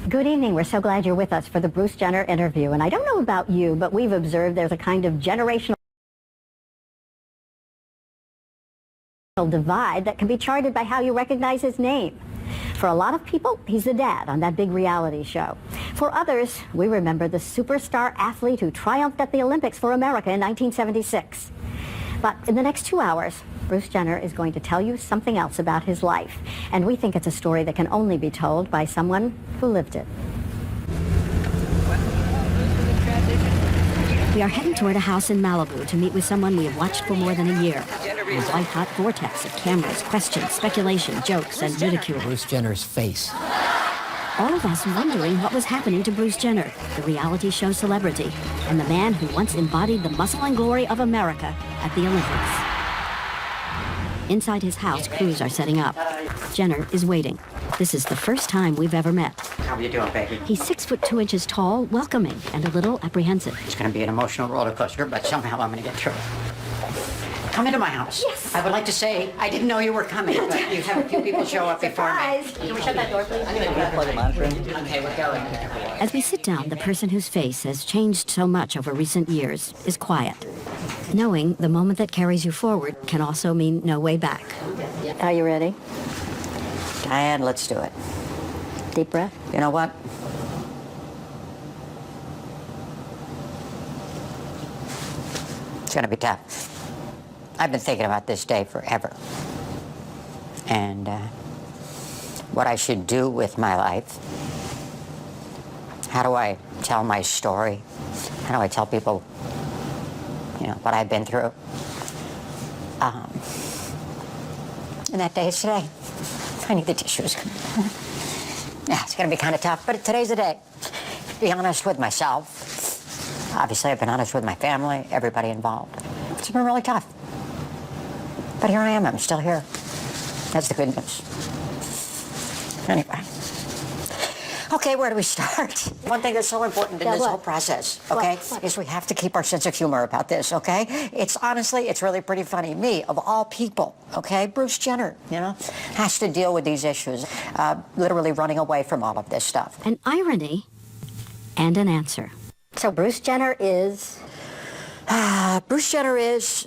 Good evening. We're so glad you're with us for the Bruce Jenner interview. And I don't know about you, but we've observed there's a kind of generational divide that can be charted by how you recognize his name. For a lot of people, he's the dad on that big reality show. For others, we remember the superstar athlete who triumphed at the Olympics for America in 1976. But in the next 2 hours, Bruce Jenner is going to tell you something else about his life. And we think it's a story that can only be told by someone who lived it. We are heading toward a house in Malibu to meet with someone we have watched for more than a year. A white-hot vortex of cameras, questions, speculation, jokes, and ridicule. Bruce Jenner's face. All of us wondering what was happening to Bruce Jenner, the reality show celebrity, and the man who once embodied the muscle and glory of America at the Olympics. Inside his house, crews are setting up. Jenner is waiting. This is the first time we've ever met. How are you doing, baby? He's 6'2" tall, welcoming, and a little apprehensive. It's going to be an emotional roller coaster, but somehow I'm going to get through it. Come into my house. Yes. I would like to say I didn't know you were coming, but you have a few people show up before me. Can we shut that door, please? Okay, we're going. As we sit down, the person whose face has changed so much over recent years is quiet. Knowing the moment that carries you forward can also mean no way back. Are you ready? Diane, let's do it. Deep breath. You know what? It's going to be tough. I've been thinking about this day forever. And what I should do with my life. How do I tell my story? How do I tell people, you know, what I've been through? And that day is today. I need the tissues. Yeah, it's going to be kind of tough, but today's the day. Be honest with myself. Obviously, I've been honest with my family, everybody involved. It's been really tough. But here I am, I'm still here. That's the good news. Anyway. Okay, where do we start? One thing that's so important in this whole process, okay, is we have to keep our sense of humor about this, okay? It's honestly, it's really pretty funny. Me, of all people, okay, Bruce Jenner, you know, has to deal with these issues, literally running away from all of this stuff. An irony and an answer. So Bruce Jenner is? Bruce Jenner is,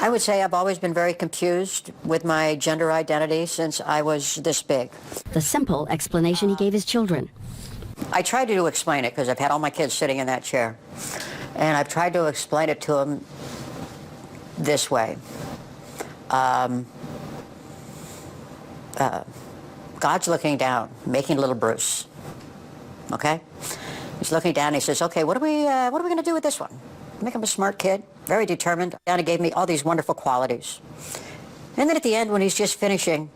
I would say I've always been very confused with my gender identity since I was this big. The simple explanation he gave his children. I tried to explain it because I've had all my kids sitting in that chair. And I've tried to explain it to them this way. God's looking down, making little Bruce. Okay? He's looking down and he says, okay, what are we going to do with this one? Make him a smart kid, very determined. And he gave me all these wonderful qualities. And then at the end, when he's just finishing,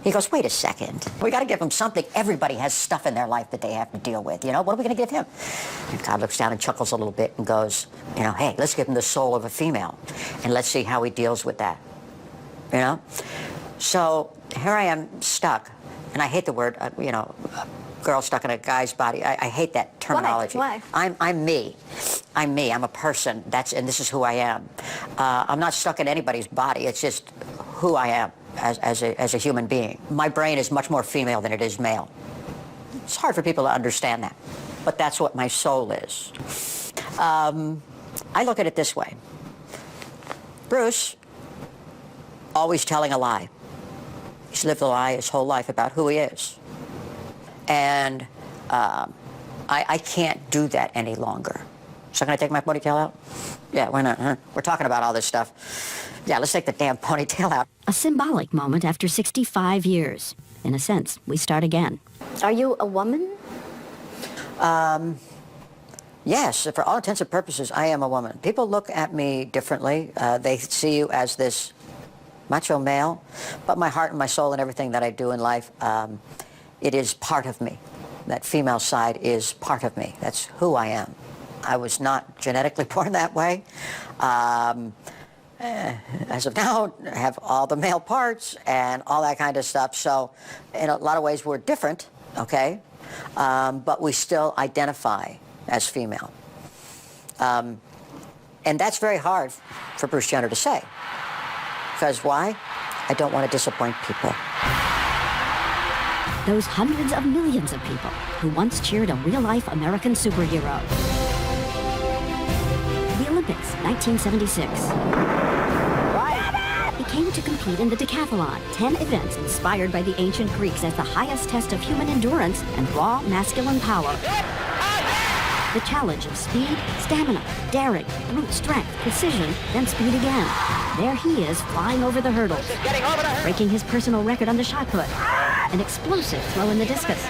he goes, wait a second. We got to give him something. Everybody has stuff in their life that they have to deal with. You know, what are we going to give him? And God looks down and chuckles a little bit and goes, you know, hey, let's give him the soul of a female. And let's see how he deals with that. You know? So here I am stuck. And I hate the word, you know, girl stuck in a guy's body. I hate that terminology. Why? I'm me. I'm me. I'm a person. And this is who I am. I'm not stuck in anybody's body. It's just who I am as a human being. My brain is much more female than it is male. It's hard for people to understand that, but that's what my soul is. I look at it this way. Bruce, always telling a lie. He's lived a lie his whole life about who he is. And I can't do that any longer. So can I take my ponytail out? Yeah, why not, huh? We're talking about all this stuff. Yeah, let's take the damn ponytail out. A symbolic moment after 65 years. In a sense, we start again. Are you a woman? Yes, for all intents and purposes, I am a woman. People look at me differently. They see you as this macho male, but my heart and my soul and everything that I do in life, it is part of me. That female side is part of me. That's who I am. I was not genetically born that way. As of now, I have all the male parts and all that kind of stuff. So in a lot of ways, we're different, okay? But we still identify as female. And that's very hard for Bruce Jenner to say. Because why? I don't want to disappoint people. Those hundreds of millions of people who once cheered a real-life American superhero. The Olympics, 1976. He came to compete in the decathlon, 10 events inspired by the ancient Greeks as the highest test of human endurance and raw masculine power. The challenge of speed, stamina, daring, brute strength, precision, then speed again. There he is, flying over the hurdles, breaking his personal record on the shot put. An explosive throw in the discus.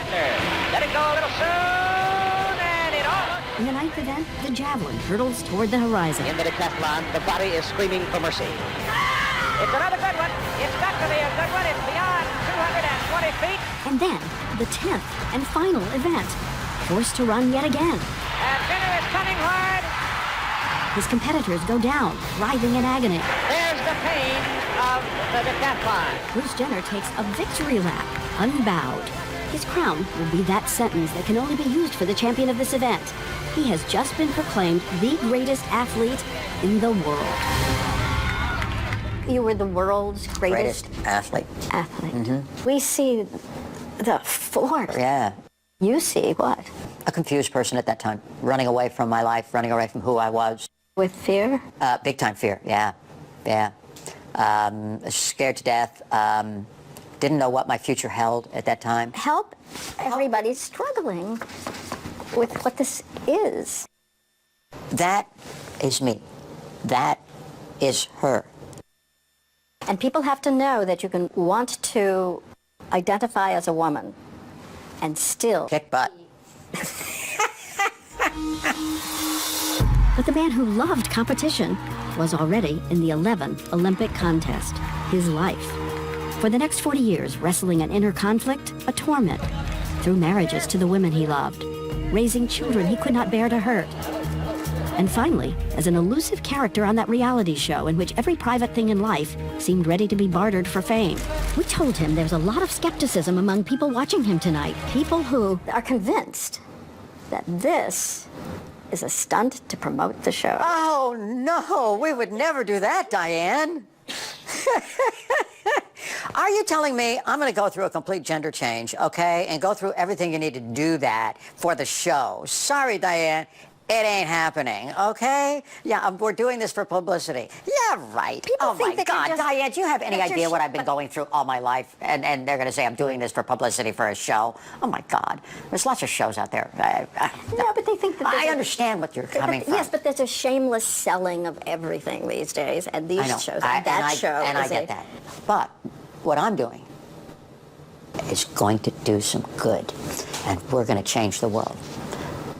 Let it go a little soon, and it all... In the ninth event, the javelin hurtles toward the horizon. In the decathlon, the body is screaming for mercy. It's another good one. It's got to be a good one. It's beyond 220 feet. And then, the 10th and final event, forced to run yet again. And Jenner is coming hard. His competitors go down, writhing in agony. There's the pain of the decathlon. Bruce Jenner takes a victory lap, unbowed. His crown will be that sentence that can only be used for the champion of this event. He has just been proclaimed the greatest athlete in the world. You were the world's greatest athlete. We see the force. Yeah. You see what? A confused person at that time, running away from my life, running away from who I was. With fear? Big time fear, yeah. Scared to death. Didn't know what my future held at that time. Help. Everybody's struggling with what this is. That is me. That is her. And people have to know that you can want to identify as a woman and still kick butt. But the man who loved competition was already in the 11th Olympic contest, his life. For the next 40 years, wrestling an inner conflict, a torment, through marriages to the women he loved, raising children he could not bear to hurt. And finally, as an elusive character on that reality show in which every private thing in life seemed ready to be bartered for fame. We told him there's a lot of skepticism among people watching him tonight. People who are convinced that this is a stunt to promote the show. Oh, no, we would never do that, Diane. Are you telling me I'm going to go through a complete gender change, okay, and go through everything you need to do that for the show? Sorry, Diane. It ain't happening, okay? Yeah, we're doing this for publicity. Yeah, right. People oh, think my that God, you're just, Diane, do you have any that idea you're what I've been going through all my life? And they're going to say I'm doing this for publicity for a show? Oh, my God. There's lots of shows out there. No, but they think that... I understand what you're coming from. Yes, but there's a shameless selling of everything these days, and these shows, and that show. And I get that. But what I'm doing is going to do some good, and we're going to change the world.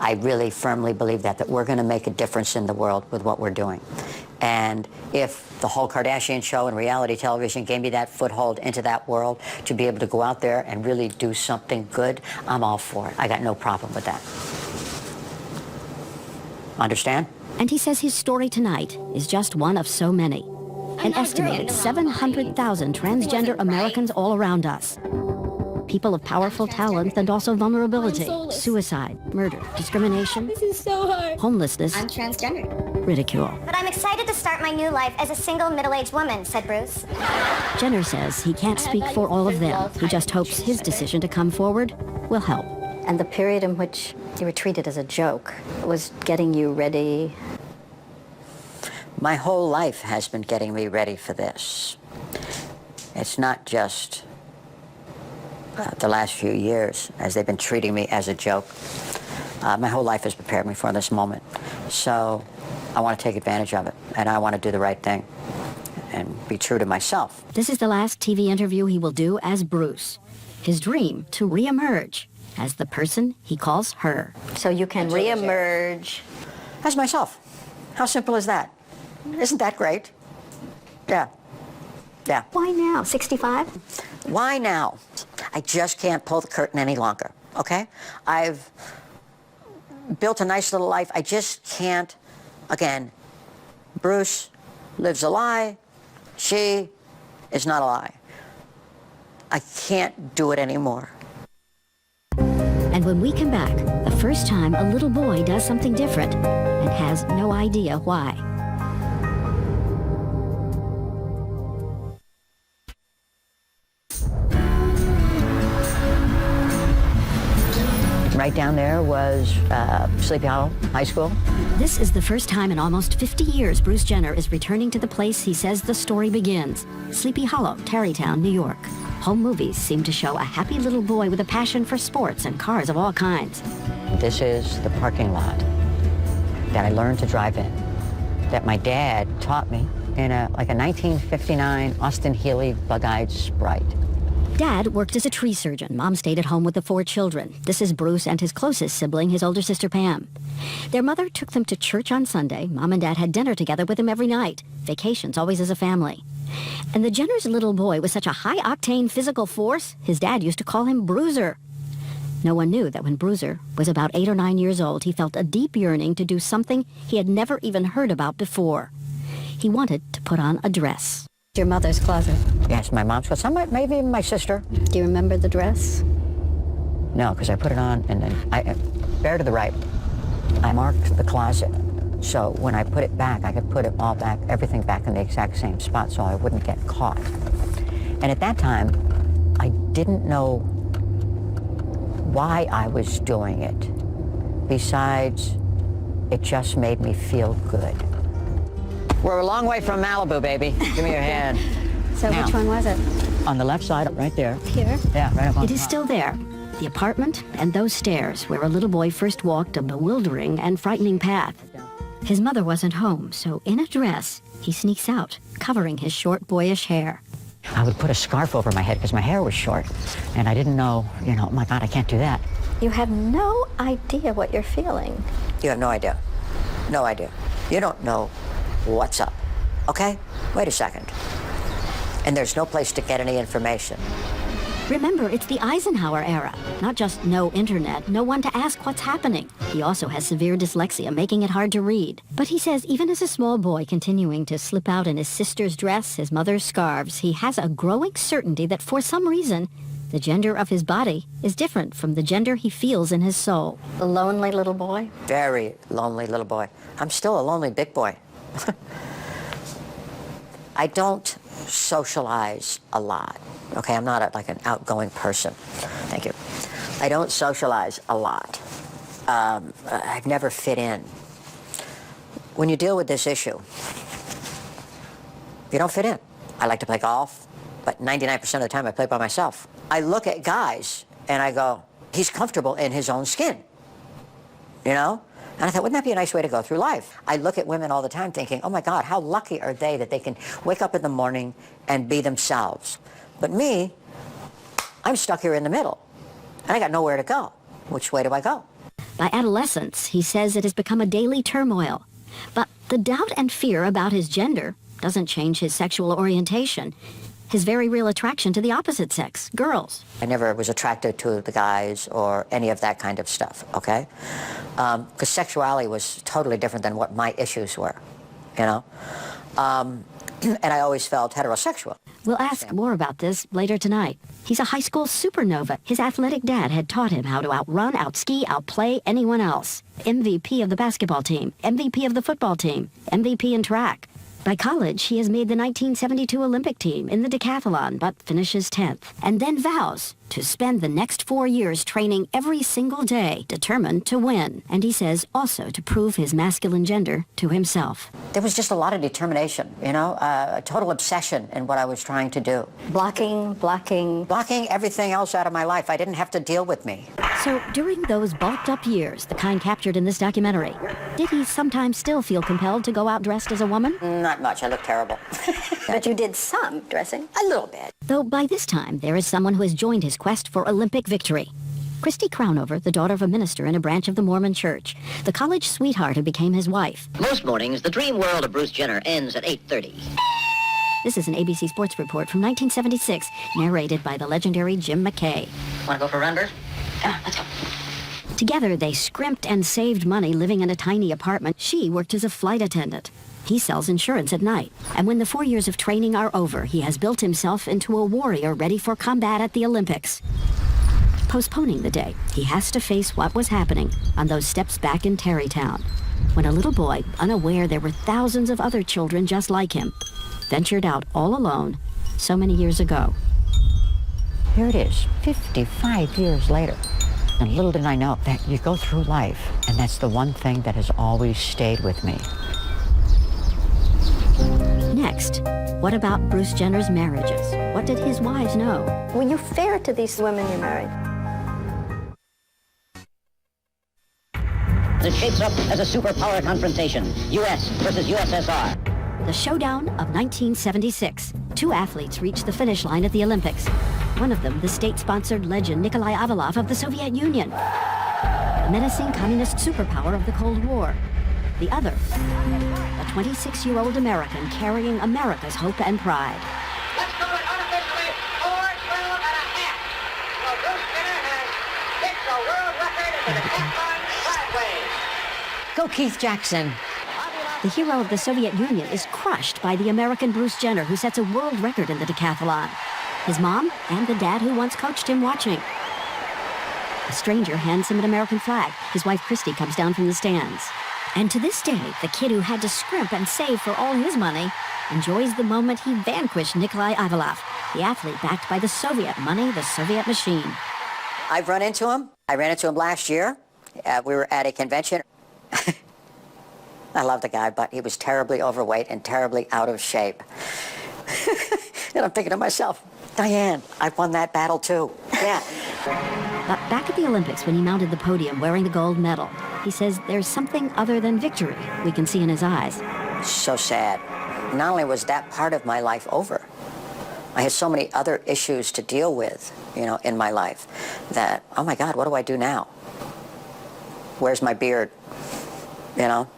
I really firmly believe that we're going to make a difference in the world with what we're doing. And if the whole Kardashian show and reality television gave me that foothold into that world to be able to go out there and really do something good, I'm all for it. I got no problem with that. Understand? And he says his story tonight is just one of so many. An estimated 700,000 transgender Americans all around us. People of powerful talent and also vulnerability, suicide, murder, discrimination, This is so hard. homelessness, I'm transgender. ridicule. But I'm excited to start my new life as a single middle-aged woman, said Bruce. Jenner says he can't speak for all of them. He just hopes his decision to come forward will help. And the period in which you were treated as a joke was getting you ready. My whole life has been getting me ready for this. It's not just the last few years as they've been treating me as a joke. My whole life has prepared me for this moment. So I want to take advantage of it, and I want to do the right thing and be true to myself. This is the last TV interview he will do as Bruce. His dream to reemerge as the person he calls her. So you can reemerge As myself. How simple is that? Isn't that great? Yeah. Yeah. Why now? 65? Why now? I just can't pull the curtain any longer, okay? I've built a nice little life. I just can't, again, Bruce lives a lie. She is not a lie. I can't do it anymore. And when we come back, the first time a little boy does something different and has no idea why. right down there was Sleepy Hollow High School. This is the first time in almost 50 years Bruce Jenner is returning to the place he says the story begins, Sleepy Hollow, Tarrytown, New York. Home movies seem to show a happy little boy with a passion for sports and cars of all kinds. This is the parking lot that I learned to drive in, that my dad taught me in a 1959 Austin Healey bug-eyed Sprite. Dad worked as a tree surgeon. Mom stayed at home with the 4 children. This is Bruce and his closest sibling, his older sister Pam. Their mother took them to church on Sunday. Mom and Dad had dinner together with them every night. Vacations always as a family. And the Jenner's little boy was such a high-octane physical force, his dad used to call him Bruiser. No one knew that when Bruiser was about 8 or 9 years old, he felt a deep yearning to do something he had never even heard about before. He wanted to put on a dress. Your mother's closet. Yes, my mom's closet. Maybe even my sister. Do you remember the dress? No, because I put it on and then bear to the right. I marked the closet. So when I put it back, I could put it all back, everything back in the exact same spot so I wouldn't get caught. And at that time, I didn't know why I was doing it. Besides, it just made me feel good. We're a long way from Malibu, baby. Give me your hand. So Now, which one was it? On the left side, right there. Here? Yeah, right up on It is still there. The apartment and those stairs where a little boy first walked a bewildering and frightening path. His mother wasn't home, so in a dress, he sneaks out, covering his short, boyish hair. I would put a scarf over my head because my hair was short. And I didn't know, oh my God, I can't do that. You have no idea what you're feeling. You have no idea. No idea. You don't know what's up. Okay? Wait a second. And there's no place to get any information. Remember, it's the Eisenhower era. Not just no internet, no one to ask what's happening. He also has severe dyslexia, making it hard to read. But he says even as a small boy continuing to slip out in his sister's dress, his mother's scarves, he has a growing certainty that for some reason, the gender of his body is different from the gender he feels in his soul. A lonely little boy? Very lonely little boy. I'm still a lonely big boy. I don't socialize a lot. Okay, I'm not an outgoing person. Thank you. I don't socialize a lot. I've never fit in. When you deal with this issue, you don't fit in. I like to play golf, but 99% of the time I play by myself. I look at guys and I go, he's comfortable in his own skin, And I thought, wouldn't that be a nice way to go through life? I look at women all the time thinking, oh my God, how lucky are they that they can wake up in the morning and be themselves. But me, I'm stuck here in the middle, and I got nowhere to go. Which way do I go? By adolescence, he says it has become a daily turmoil. But the doubt and fear about his gender doesn't change his sexual orientation, his very real attraction to the opposite sex, girls. I never was attracted to the guys or any of that kind of stuff, okay? Because sexuality was totally different than what my issues were, And I always felt heterosexual. We'll ask more about this later tonight. He's a high school supernova. His athletic dad had taught him how to outrun, outski, outplay anyone else. MVP of the basketball team, MVP of the football team, MVP in track. By college, he has made the 1972 Olympic team in the decathlon, but finishes 10th, and then vows to spend the next 4 years training every single day, determined to win. And he says also to prove his masculine gender to himself. There was just a lot of determination, a total obsession in what I was trying to do. Blocking. Blocking everything else out of my life. I didn't have to deal with me. So during those bulked up years, the kind captured in this documentary, did he sometimes still feel compelled to go out dressed as a woman? Not much. I look terrible. But you did some dressing. A little bit. Though by this time, there is someone who has joined his quest for Olympic victory. Christy Crownover, the daughter of a minister in a branch of the Mormon Church, the college sweetheart who became his wife. Most mornings, the dream world of Bruce Jenner ends at 8:30. This is an ABC Sports report from 1976, narrated by the legendary Jim McKay. Want to go for a run, Bruce? Yeah, let's go. Together, they scrimped and saved money living in a tiny apartment. She worked as a flight attendant. He sells insurance at night. And when the 4 years of training are over, he has built himself into a warrior ready for combat at the Olympics. Postponing the day, he has to face what was happening on those steps back in Tarrytown, when a little boy, unaware there were thousands of other children just like him, ventured out all alone so many years ago. Here it is, 55 years later. And little did I know that you go through life, and that's the one thing that has always stayed with me. Next, what about Bruce Jenner's marriages? What did his wives know? Were you fair to these women you married? It shapes up as a superpower confrontation. U.S. versus USSR. The showdown of 1976. Two athletes reached the finish line at the Olympics. One of them, the state-sponsored legend Nikolai Avalov of the Soviet Union, the menacing communist superpower of the Cold War. The other, a 26-year-old American carrying America's hope and pride. Let's go it unofficially 4:12.5. So Bruce Jenner has hit the world record in the decathlon sideways. Go Keith Jackson. The hero of the Soviet Union is crushed by the American Bruce Jenner, who sets a world record in the decathlon. His mom and the dad who once coached him watching. A stranger hands him an American flag. His wife Christy comes down from the stands. And to this day, the kid who had to scrimp and save for all his money enjoys the moment he vanquished Nikolai Avalov, the athlete backed by the Soviet money, the Soviet machine. I've run into him. I ran into him last year. We were at a convention. I love the guy, but he was terribly overweight and terribly out of shape. And I'm thinking to myself, Diane, I won that battle too. Yeah. But back at the Olympics, when he mounted the podium wearing the gold medal, he says there's something other than victory we can see in his eyes. So sad. Not only was that part of my life over, I had so many other issues to deal with, in my life that, oh my God, what do I do now? Where's my beard?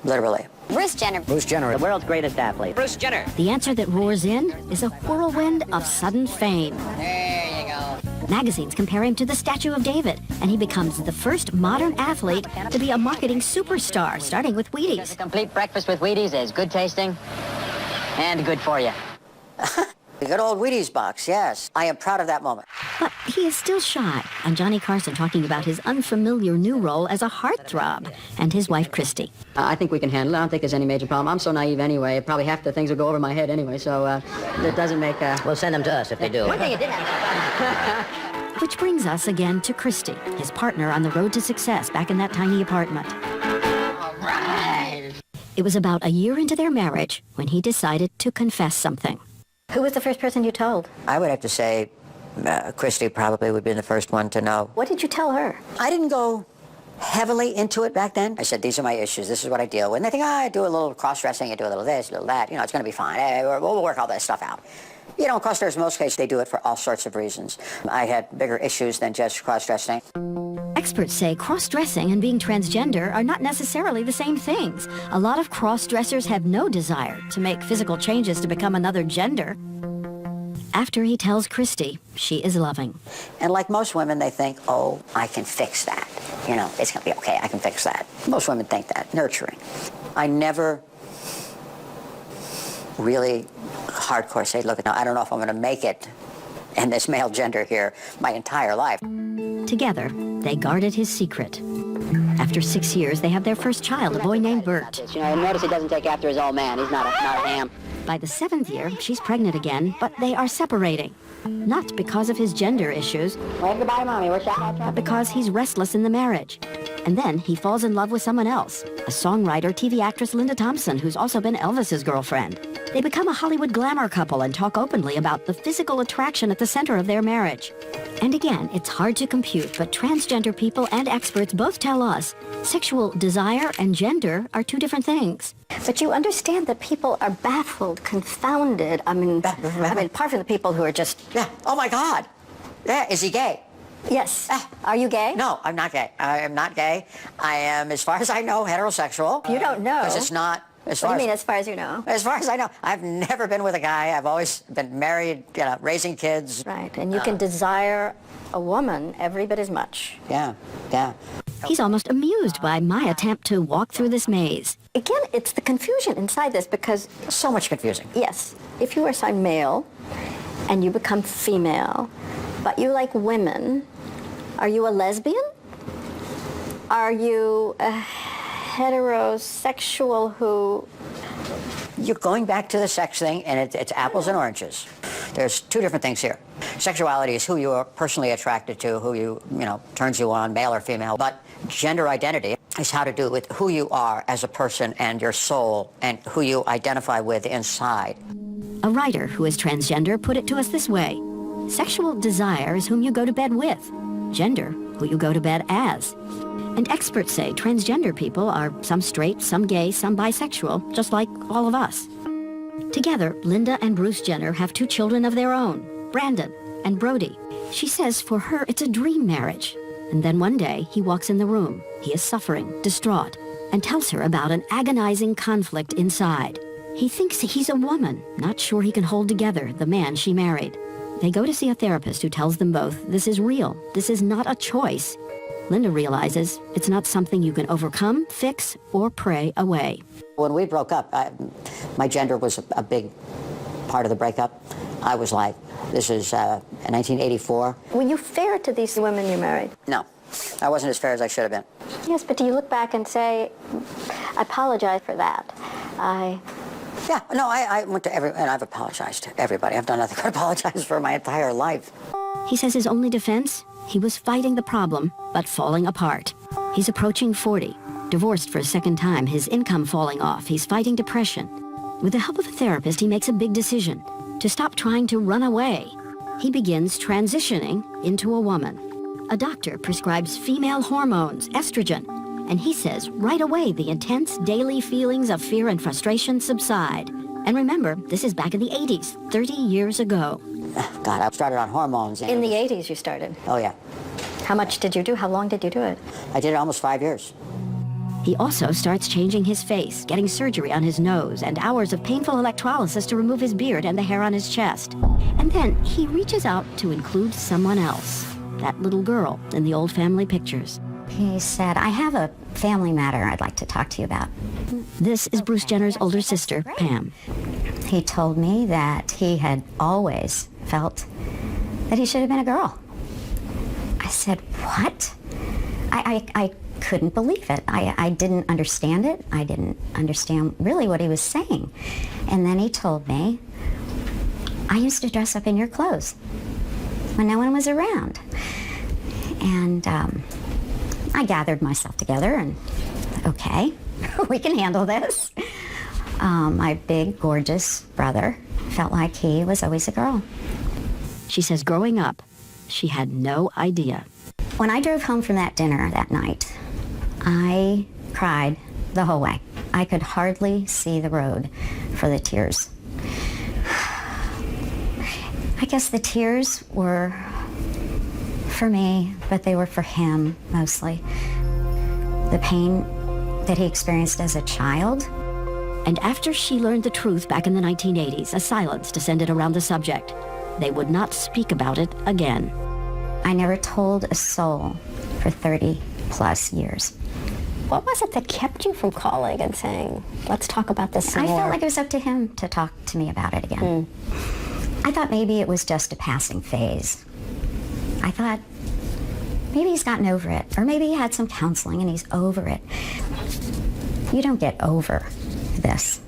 Literally. Bruce Jenner. Bruce Jenner, the world's greatest athlete. Bruce Jenner. The answer that roars in is a whirlwind of sudden fame. There you go. Magazines compare him to the Statue of David, and he becomes the first modern athlete to be a marketing superstar, starting with Wheaties. A complete breakfast with Wheaties is good tasting and good for you. The good old Wheaties box, yes. I am proud of that moment. But he is still shy, and Johnny Carson talking about his unfamiliar new role as a heartthrob, and his wife Christy. I think we can handle it. I don't think there's any major problem. I'm so naive anyway. Probably half the things will go over my head anyway, so it doesn't make... We'll send them to us if they do. One thing it did happen. Which brings us again to Christy, his partner on the road to success back in that tiny apartment. All right. It was about a year into their marriage when he decided to confess something. Who was the first person you told? I would have to say Christy probably would be the first one to know. What did you tell her? I didn't go heavily into it back then. I said, these are my issues. This is what I deal with. And they think, I do a little cross-dressing, I do a little this, a little that. It's going to be fine. Hey, we'll work all that stuff out. Cross-dressers, in most cases, they do it for all sorts of reasons. I had bigger issues than just cross-dressing. Experts say cross-dressing and being transgender are not necessarily the same things. A lot of cross-dressers have no desire to make physical changes to become another gender. After he tells Christy, she is loving. And like most women, they think, oh, I can fix that. It's going to be okay, I can fix that. Most women think that, nurturing. I never really hardcore say, look, I don't know if I'm going to make it in this male gender here my entire life. Together, they guarded his secret. After 6 years, they have their first child, a boy named Bert. Notice he doesn't take after his old man. He's not a ham. By the 7th year, she's pregnant again, but they are separating. Not because of his gender issues, Wave goodbye, Mommy. We're shot. but because he's restless in the marriage. And then he falls in love with someone else, a songwriter, TV actress Linda Thompson, who's also been Elvis's girlfriend. They become a Hollywood glamour couple and talk openly about the physical attraction at the center of their marriage. And again, it's hard to compute, but transgender people and experts both tell us sexual desire and gender are two different things. But you understand that people are baffled, confounded. I mean, apart from the people who are just... Yeah, oh my God. Yeah, is he gay? Yes. Are you gay? No, I'm not gay. I am not gay. I am, as far as I know, heterosexual. You don't know. Because it's not... What do you mean, as far as you know? As far as I know, I've never been with a guy. I've always been married, raising kids. Right, and you can desire a woman every bit as much. Yeah. He's almost amused by my attempt to walk through this maze. Again, it's the confusion inside this because... So much confusing. Yes, if you are assigned male and you become female, but you like women, are you a lesbian? Are you a heterosexual who... You're going back to the sex thing, and it's apples and oranges. There's two different things here. Sexuality is who you are personally attracted to, who you know, turns you on, male or female. But gender identity is how to do with who you are as a person and your soul and who you identify with inside. A writer who is transgender put it to us this way. Sexual desire is whom you go to bed with. Gender, who you go to bed as. And experts say transgender people are some straight, some gay, some bisexual, just like all of us. Together, Linda and Bruce Jenner have 2 children of their own, Brandon and Brody. She says for her it's a dream marriage. And then one day, he walks in the room. He is suffering, distraught, and tells her about an agonizing conflict inside. He thinks he's a woman, not sure he can hold together the man she married. They go to see a therapist who tells them both, this is real, this is not a choice. Linda realizes it's not something you can overcome, fix, or pray away. When we broke up, my gender was a big part of the breakup. I was like, this is 1984. Were you fair to these women you married? No, I wasn't as fair as I should have been. Yes, but do you look back and say, I apologize for that? Yeah, no, I went to and I've apologized to everybody. I've done nothing but apologize for my entire life. He says his only defense? He was fighting the problem, but falling apart. He's approaching 40, divorced for a second time, his income falling off. He's fighting depression. With the help of a therapist, he makes a big decision to stop trying to run away. He begins transitioning into a woman. A doctor prescribes female hormones, estrogen, and he says right away the intense daily feelings of fear and frustration subside. And remember, this is back in the 80s, 30 years ago. God, I started on hormones. In the 80s you started? Oh, yeah. How much did you do? How long did you do it? I did it almost 5 years. He also starts changing his face, getting surgery on his nose, and hours of painful electrolysis to remove his beard and the hair on his chest. And then he reaches out to include someone else, that little girl in the old family pictures. He said, I have a family matter I'd like to talk to you about. This is Bruce Jenner's older sister, Pam. He told me that he had always felt that he should have been a girl. I said, what? I couldn't believe it. I didn't understand it. I didn't understand really what he was saying. And then he told me, I used to dress up in your clothes when no one was around. And I gathered myself together and, okay, we can handle this. My big, gorgeous brother felt like he was always a girl. She says growing up, she had no idea. When I drove home from that dinner that night, I cried the whole way. I could hardly see the road for the tears. I guess the tears were for me, but they were for him mostly. The pain that he experienced as a child. And after she learned the truth back in the 1980s, a silence descended around the subject. They would not speak about it again. I never told a soul for 30 plus years. What was it that kept you from calling and saying, let's talk about this some more? I felt like it was up to him to talk to me about it again. I thought maybe it was just a passing phase. I thought maybe he's gotten over it, or maybe he had some counseling and he's over it. You don't get over this.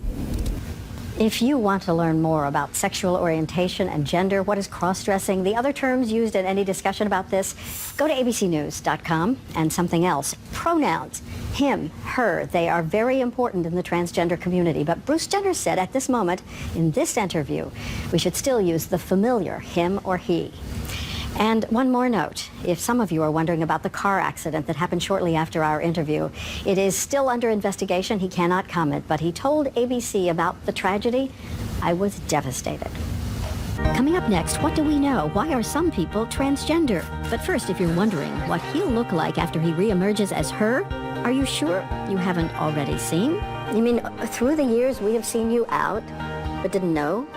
If you want to learn more about sexual orientation and gender, what is cross-dressing, the other terms used in any discussion about this, go to abcnews.com. And something else, pronouns, him, her, they are very important in the transgender community. But Bruce Jenner said at this moment, in this interview, we should still use the familiar him or he. And one more note, if some of you are wondering about the car accident that happened shortly after our interview, it is still under investigation. He cannot comment, but he told ABC about the tragedy. I was devastated. Coming up next, what do we know? Why are some people transgender? But first, if you're wondering what he'll look like after he reemerges as her, are you sure you haven't already seen? You mean through the years we have seen you out, but didn't know?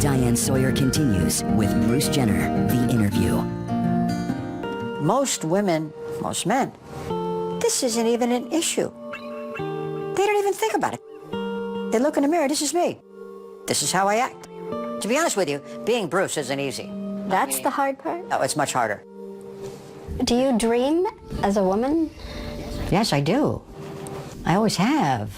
Diane Sawyer continues with Bruce Jenner, The Interview. Most women, most men, this isn't even an issue. They don't even think about it. They look in the mirror, this is me. This is how I act. To be honest with you, being Bruce isn't easy. That's the hard part? No, it's much harder. Do you dream as a woman? Yes, I do. I always have.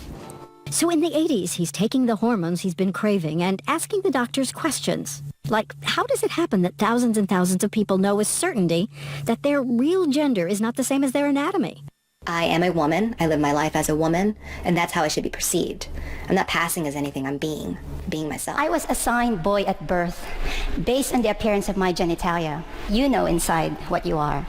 So in the 80s, he's taking the hormones he's been craving and asking the doctors questions. Like, how does it happen that thousands and thousands of people know with certainty that their real gender is not the same as their anatomy? I am a woman. I live my life as a woman, and that's how I should be perceived. I'm not passing as anything. I'm being myself. I was assigned boy at birth based on the appearance of my genitalia. You know inside what you are.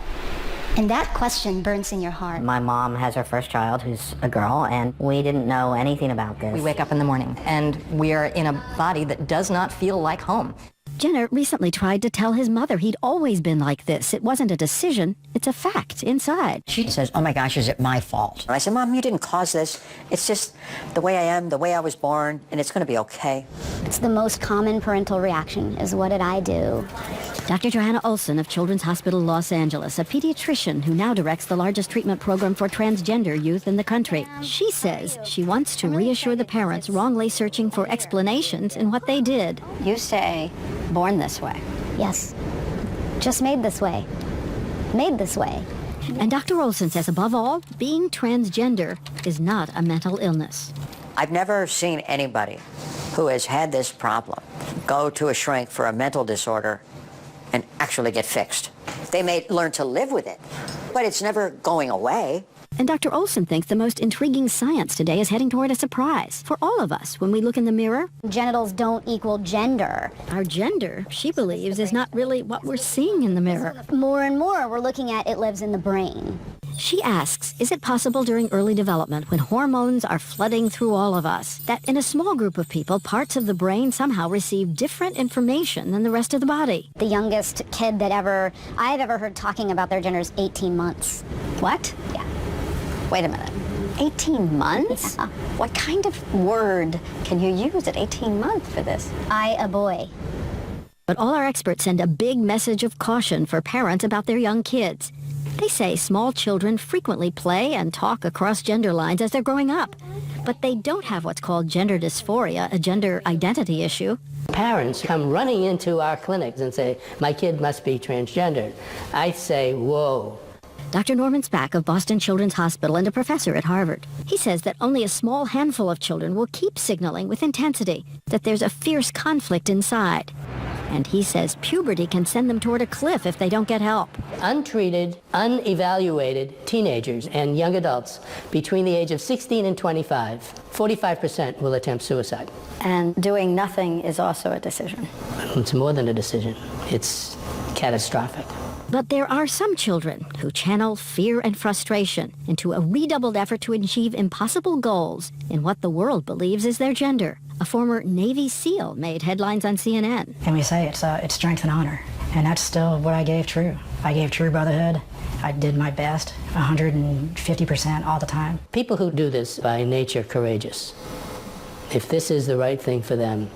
And that question burns in your heart. My mom has her first child, who's a girl, and we didn't know anything about this. We wake up in the morning, and we are in a body that does not feel like home. Jenner recently tried to tell his mother he'd always been like this. It wasn't a decision, it's a fact inside. She says, oh my gosh, is it my fault? And I said, Mom, you didn't cause this. It's just the way I am, the way I was born, and it's going to be okay. It's the most common parental reaction is, what did I do? Dr. Johanna Olson of Children's Hospital Los Angeles, a pediatrician who now directs the largest treatment program for transgender youth in the country. She says she wants to reassure the parents wrongly searching for explanations in what they did. You say, born this way. Yes. Just made this way. Made this way. And Dr. Olson says, above all, being transgender is not a mental illness. I've never seen anybody who has had this problem go to a shrink for a mental disorder and actually get fixed. They may learn to live with it, but it's never going away. And Dr. Olson thinks the most intriguing science today is heading toward a surprise for all of us when we look in the mirror. Genitals don't equal gender. Our gender, she believes, is not really what we're seeing in the mirror. More and more, we're looking at it lives in the brain. She asks, is it possible during early development, when hormones are flooding through all of us, that in a small group of people, parts of the brain somehow receive different information than the rest of the body? The youngest kid that I've ever heard talking about their gender is 18 months. What? Yeah. Wait a minute. 18 months? Yeah. What kind of word can you use at 18 months for this? A boy. But all our experts send a big message of caution for parents about their young kids. They say small children frequently play and talk across gender lines as they're growing up, but they don't have what's called gender dysphoria, a gender identity issue. Parents come running into our clinics and say, my kid must be transgendered. I say, whoa. Dr. Norman Spack of Boston Children's Hospital and a professor at Harvard. He says that only a small handful of children will keep signaling with intensity that there's a fierce conflict inside. And he says puberty can send them toward a cliff if they don't get help. Untreated, unevaluated teenagers and young adults between the age of 16 and 25, 45% will attempt suicide. And doing nothing is also a decision. It's more than a decision. It's catastrophic. But there are some children who channel fear and frustration into a redoubled effort to achieve impossible goals in what the world believes is their gender. A former Navy SEAL made headlines on CNN. And we say it's strength and honor. And that's still what I gave true. I gave true brotherhood. I did my best, 150% all the time. People who do this by nature courageous. If this is the right thing for them,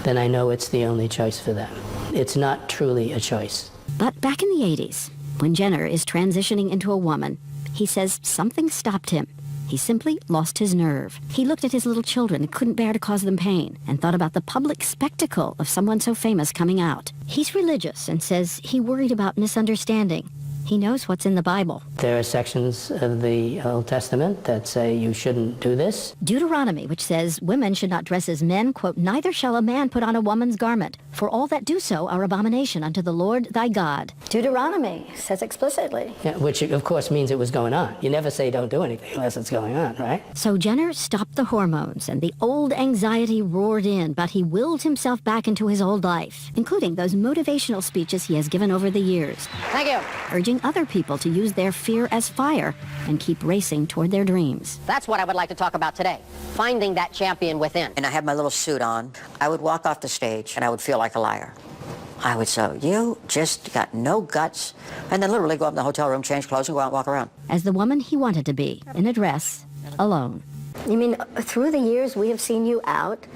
then I know it's the only choice for them. It's not truly a choice. But back in the 80s, when Jenner is transitioning into a woman, he says something stopped him. He simply lost his nerve. He looked at his little children and couldn't bear to cause them pain, and thought about the public spectacle of someone so famous coming out. He's religious and says he worried about misunderstanding. He knows what's in the Bible. There are sections of the Old Testament that say you shouldn't do this. Deuteronomy, which says women should not dress as men, quote, neither shall a man put on a woman's garment, for all that do so are abomination unto the Lord thy God. Deuteronomy says explicitly. Yeah, which of course means it was going on. You never say don't do anything unless it's going on, right? So Jenner stopped the hormones and the old anxiety roared in, but he willed himself back into his old life, including those motivational speeches he has given over the years. Thank you. Urging other people to use their fear as fire and keep racing toward their dreams. That's what I would like to talk about today, finding that champion within. And I had my little suit on. I would walk off the stage and I would feel like a liar. I would say, you just got no guts, and then literally go up in the hotel room, change clothes, and go out and walk around. As the woman he wanted to be, in a dress, alone. You mean through the years we have seen you out,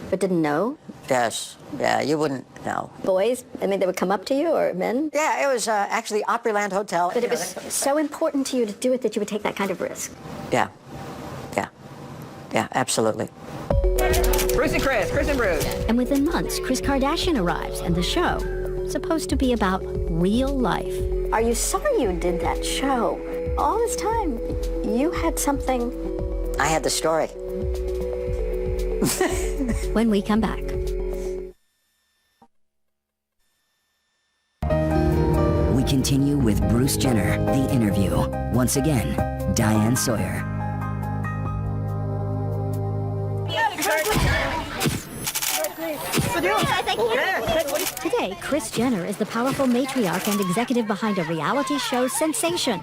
but didn't know? Yes. Yeah, you wouldn't know. Boys? I mean, they would come up to you, or men? Yeah, it was actually Opryland Hotel. But it was so important to you to do it that you would take that kind of risk. Yeah. Yeah. Yeah, absolutely. Bruce and Chris and Bruce. And within months, Kris Kardashian arrives, and the show, supposed to be about real life. Are you sorry you did that show? All this time, you had something... I had the story. When we come back. We continue with Bruce Jenner, The Interview. Once again, Diane Sawyer. Today, Kris Jenner is the powerful matriarch and executive behind a reality show sensation.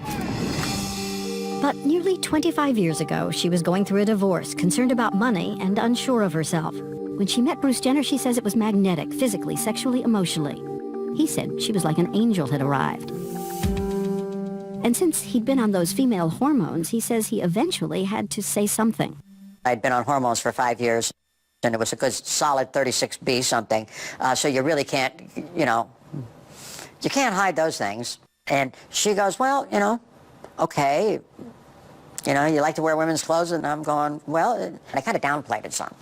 But nearly 25 years ago, she was going through a divorce, concerned about money and unsure of herself. When she met Bruce Jenner, she says it was magnetic, physically, sexually, emotionally. He said she was like an angel had arrived. And since he'd been on those female hormones, he says he eventually had to say something. I'd been on hormones for 5 years, and it was a good solid 36B something. So you really can't, you can't hide those things. And she goes, well, okay, you like to wear women's clothes, and I'm going, well, and I kind of downplayed it some.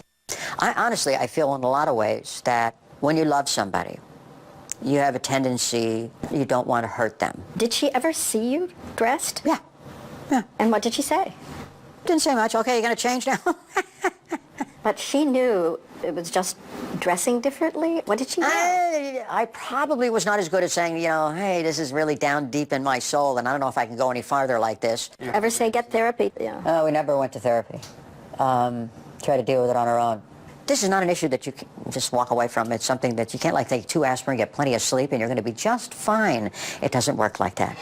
I feel in a lot of ways that when you love somebody, you have a tendency, you don't want to hurt them. Did she ever see you dressed? Yeah. And what did she say? Didn't say much. Okay, you gonna change now? But she knew it was just dressing differently? What did she know? I probably was not as good at saying, hey, this is really down deep in my soul, and I don't know if I can go any farther like this. Ever say get therapy? We never went to therapy. Try to deal with it on our own. This is not an issue that you can just walk away from. It's something that you can't take 2 aspirin, get plenty of sleep, and you're going to be just fine. It doesn't work like that.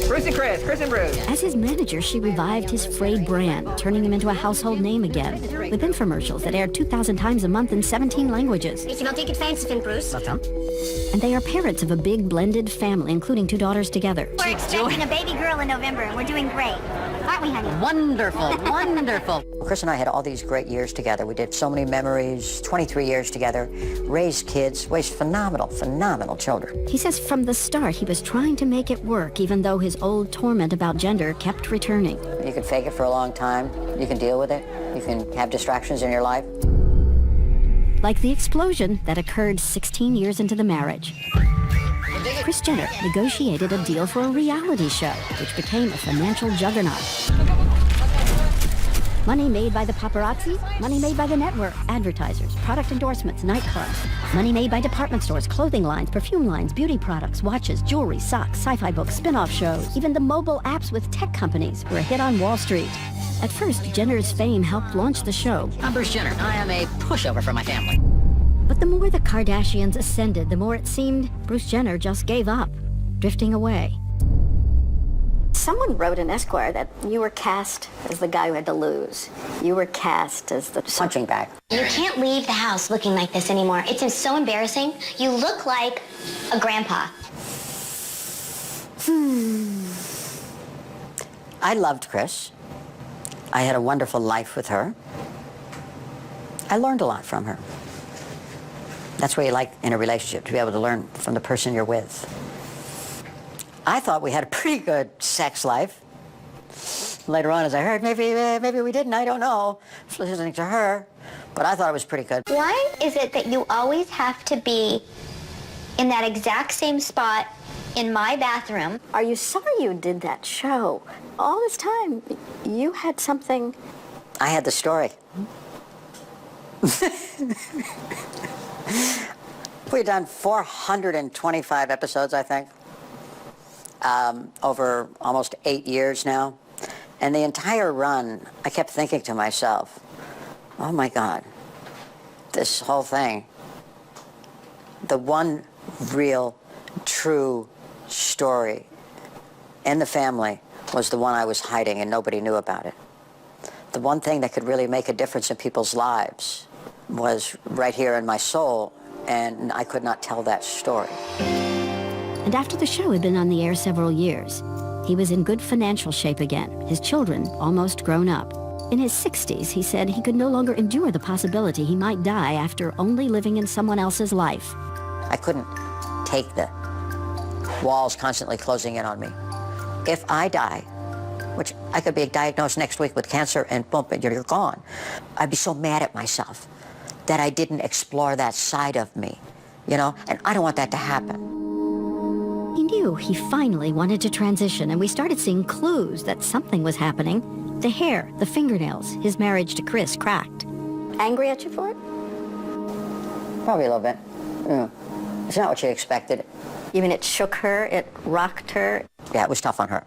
Bruce and Chris and Bruce. As his manager, she revived his frayed brand, turning him into a household name again, with infomercials that aired 2,000 times a month in 17 languages. Bruce. And they are parents of a big blended family, including 2 daughters together. We're expecting a baby girl in November, and we're doing great. Aren't we, honey? Wonderful, wonderful. Chris and I had all these great years together. We did so many memories, 23 years together, raised kids, raised phenomenal children. He says from the start he was trying to make it work, even though his old torment about gender kept returning. You can fake it for a long time. You can deal with it. You can have distractions in your life. Like the explosion that occurred 16 years into the marriage. Kris Jenner negotiated a deal for a reality show, which became a financial juggernaut. Money made by the paparazzi, money made by the network, advertisers, product endorsements, nightclubs. Money made by department stores, clothing lines, perfume lines, beauty products, watches, jewelry, socks, sci-fi books, spin-off shows. Even the mobile apps with tech companies were a hit on Wall Street. At first, Jenner's fame helped launch the show. I'm Bruce Jenner. I am a pushover for my family. But the more the Kardashians ascended, the more it seemed Bruce Jenner just gave up, drifting away. Someone wrote in Esquire that you were cast as the guy who had to lose. You were cast as the punching bag. You can't leave the house looking like this anymore. It's so embarrassing. You look like a grandpa. I loved Chris. I had a wonderful life with her. I learned a lot from her. That's what you like in a relationship, to be able to learn from the person you're with. I thought we had a pretty good sex life. Later on, as I heard, maybe we didn't, I don't know, listening to her, but I thought it was pretty good. Why is it that you always have to be in that exact same spot in my bathroom? Are you sorry you did that show? All this time, you had something... I had the story. We've done 425 episodes, I think, over almost 8 years now. And the entire run, I kept thinking to myself, oh my God, this whole thing, the one real, true story in the family was the one I was hiding and nobody knew about it. The one thing that could really make a difference in people's lives was right here in my soul, and I could not tell that story. And after the show had been on the air several years, he was in good financial shape again, his children almost grown up. In his 60s, he said he could no longer endure the possibility he might die after only living in someone else's life. I couldn't take the walls constantly closing in on me. If I die, which I could be diagnosed next week with cancer and boom, you're gone, I'd be so mad at myself that I didn't explore that side of me, and I don't want that to happen. He knew he finally wanted to transition, and we started seeing clues that something was happening. The hair, the fingernails, his marriage to Chris cracked. angry at you for it? Probably a little bit. Yeah. It's not what she expected. You mean it shook her, it rocked her? Yeah, it was tough on her.